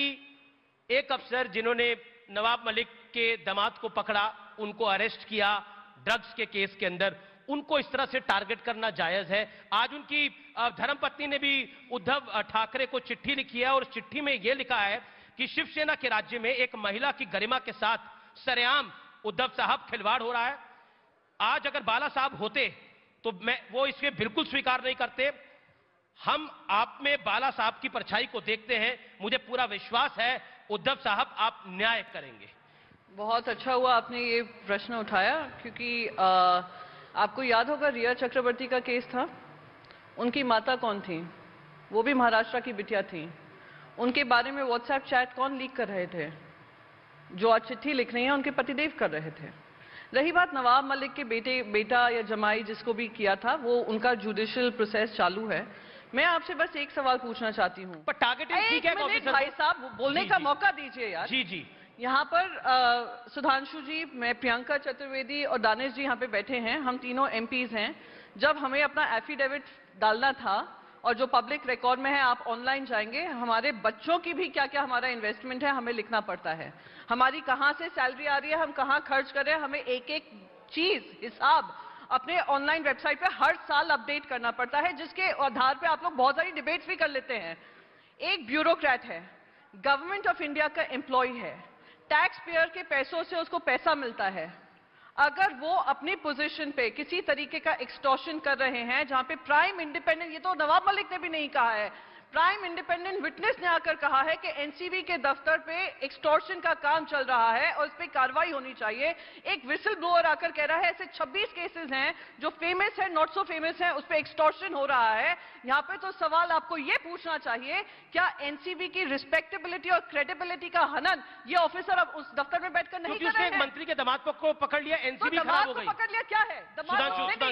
एक अफसर जिन्होंने नवाब मलिक के दामाद को पकड़ा, उनको अरेस्ट किया ड्रग्स के केस के अंदर, उनको इस तरह से टारगेट करना जायज है? आज उनकी धर्मपत्नी ने भी उद्धव ठाकरे को चिट्ठी लिखी है और चिट्ठी में यह लिखा है कि शिवसेना के राज्य में एक महिला की गरिमा के साथ सरेआम उद्धव साहब खिलवाड़ हो रहा है। आज अगर बाला साहब होते तो मैं वो इसमें बिल्कुल स्वीकार नहीं करते। हम आप में बाला साहब की परछाई को देखते हैं, मुझे पूरा विश्वास है उद्धव साहब आप न्याय करेंगे। बहुत अच्छा हुआ आपने ये प्रश्न उठाया, क्योंकि आपको याद होगा रिया चक्रवर्ती का केस था। उनकी माता कौन थी? वो भी महाराष्ट्र की बिटिया थी। उनके बारे में व्हाट्सएप चैट कौन लीक कर रहे थे? जो आज चिट्ठी लिख रही हैं उनके पतिदेव कर रहे थे। रही बात नवाब मलिक के बेटा या जमाई जिसको भी किया था, वो उनका जुडिशियल प्रोसेस चालू है। मैं आपसे बस एक सवाल पूछना चाहती हूँ। पर टारगेटिंग ठीक है ऑफिसर भाई साहब, बोलने का मौका दीजिए यार। जी जी। यहाँ पर सुधांशु जी, मैं प्रियंका चतुर्वेदी और दानिश जी यहाँ पे बैठे हैं। हम तीनों एमपीज हैं। जब हमें अपना एफिडेविट डालना था, और जो पब्लिक रिकॉर्ड में है, आप ऑनलाइन जाएंगे, हमारे बच्चों की भी क्या क्या हमारा इन्वेस्टमेंट है हमें लिखना पड़ता है। हमारी कहाँ से सैलरी आ रही है, हम कहाँ खर्च कर रहे हैं, हमें एक एक चीज हिसाब अपने ऑनलाइन वेबसाइट पे हर साल अपडेट करना पड़ता है, जिसके आधार पे आप लोग बहुत सारी डिबेट्स भी कर लेते हैं। एक ब्यूरोक्रेट है, गवर्नमेंट ऑफ इंडिया का एम्प्लॉय है, टैक्स पेयर के पैसों से उसको पैसा मिलता है। अगर वो अपनी पोजीशन पे किसी तरीके का एक्सटॉर्शन कर रहे हैं, जहां पे प्राइम इंडिपेंडेंट, ये तो नवाब मलिक ने भी नहीं कहा है, प्राइम इंडिपेंडेंट विटनेस ने आकर कहा है कि एनसीबी के दफ्तर पे एक्सटॉर्शन का काम चल रहा है और उस पर कार्रवाई होनी चाहिए। एक विसल ब्लोअर आकर कह रहा है ऐसे 26 केसेस हैं जो फेमस है, नॉट सो फेमस है, उस पर एक्सटॉर्शन हो रहा है। यहाँ पे तो सवाल आपको ये पूछना चाहिए, क्या एनसीबी की रिस्पेक्टेबिलिटी और क्रेडिबिलिटी का हनन ये ऑफिसर अब उस दफ्तर में बैठकर नहीं कर रहे हैं? मंत्री के दामाद को पकड़ लिया, एनसीबी खराब हो गई। पकड़ लिया क्या है?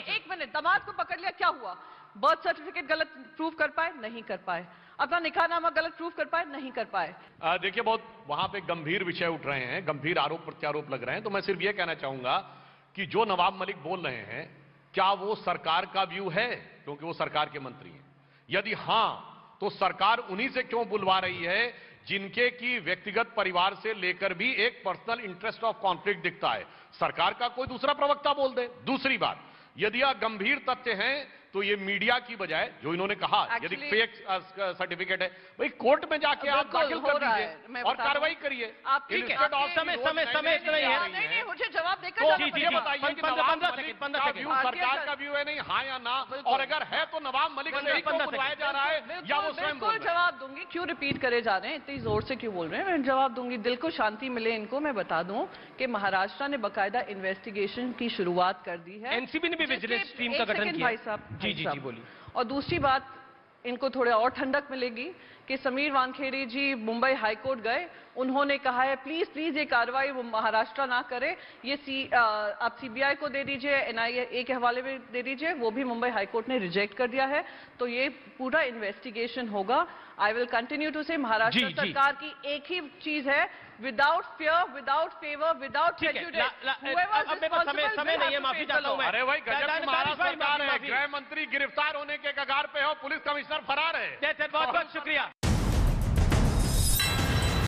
एक मिनट, दामाद को पकड़ लिया, क्या हुआ? बर्थ सर्टिफिकेट गलत प्रूव कर पाए? नहीं कर पाए। अपना निकाहनामा गलत प्रूव कर पाए? नहीं कर पाए। देखिए, बहुत वहां पे गंभीर विषय उठ रहे हैं, गंभीर आरोप प्रत्यारोप लग रहे हैं। तो मैं सिर्फ ये कहना चाहूंगा कि जो नवाब मलिक बोल रहे हैं, क्या वो सरकार का व्यू है? क्योंकि वो सरकार के मंत्री हैं। यदि हां, तो सरकार उन्हीं से क्यों बुलवा रही है जिनके की व्यक्तिगत परिवार से लेकर भी एक पर्सनल इंटरेस्ट ऑफ कॉन्फ्लिक्ट दिखता है? सरकार का कोई दूसरा प्रवक्ता बोल दे। दूसरी बात, यदि यह गंभीर तथ्य हैं तो ये मीडिया की बजाय, जो इन्होंने कहा यदि फेक सर्टिफिकेट है, भाई कोर्ट में जाके आप दाखिल कर दीजिए और कार्रवाई करिए। आप ठीक है, समय इतना ही है। नहीं, मुझे जवाब देकर ये बताइए कि नवाब मलिक का व्यू सरकार का व्यू है नहीं, हाँ या ना? और अगर है तो नवाब मलिक से क्यों बुलवाया जा रहा है, या वो स्वयं बोल रहे हैं? जवाब दूंगी। क्यों रिपीट करे जा रहे हैं, इतनी जोर से क्यों बोल रहे हैं? मैं जवाब दूंगी। दिल को शांति मिले इनको। मैं बता दूं कि महाराष्ट्र ने बकायदा इन्वेस्टिगेशन की शुरुआत कर दी है। एनसीबी ने भी विजिलेंस टीम का गठन किया। भाई साहब, जी जी जी बोलिए। और दूसरी बात, इनको थोड़े और ठंडक मिलेगी कि समीर वानखेड़े जी मुंबई हाईकोर्ट गए, उन्होंने कहा है प्लीज प्लीज ये कार्रवाई वो महाराष्ट्र ना करे, ये आप सीबीआई को दे दीजिए, एनआईए के हवाले में दे दीजिए। वो भी मुंबई हाईकोर्ट ने रिजेक्ट कर दिया है। तो ये पूरा इन्वेस्टिगेशन होगा। आई विल कंटिन्यू टू से महाराष्ट्र सरकार की एक ही चीज है, without fear, without favour, without prejudice. समय नहीं है, माफी चाहता हूं। अरे भाई, गजब की महाराष्ट्र सरकार है। गृह मंत्री गिरफ्तार होने के कगार पे हो, पुलिस कमिश्नर फरार है।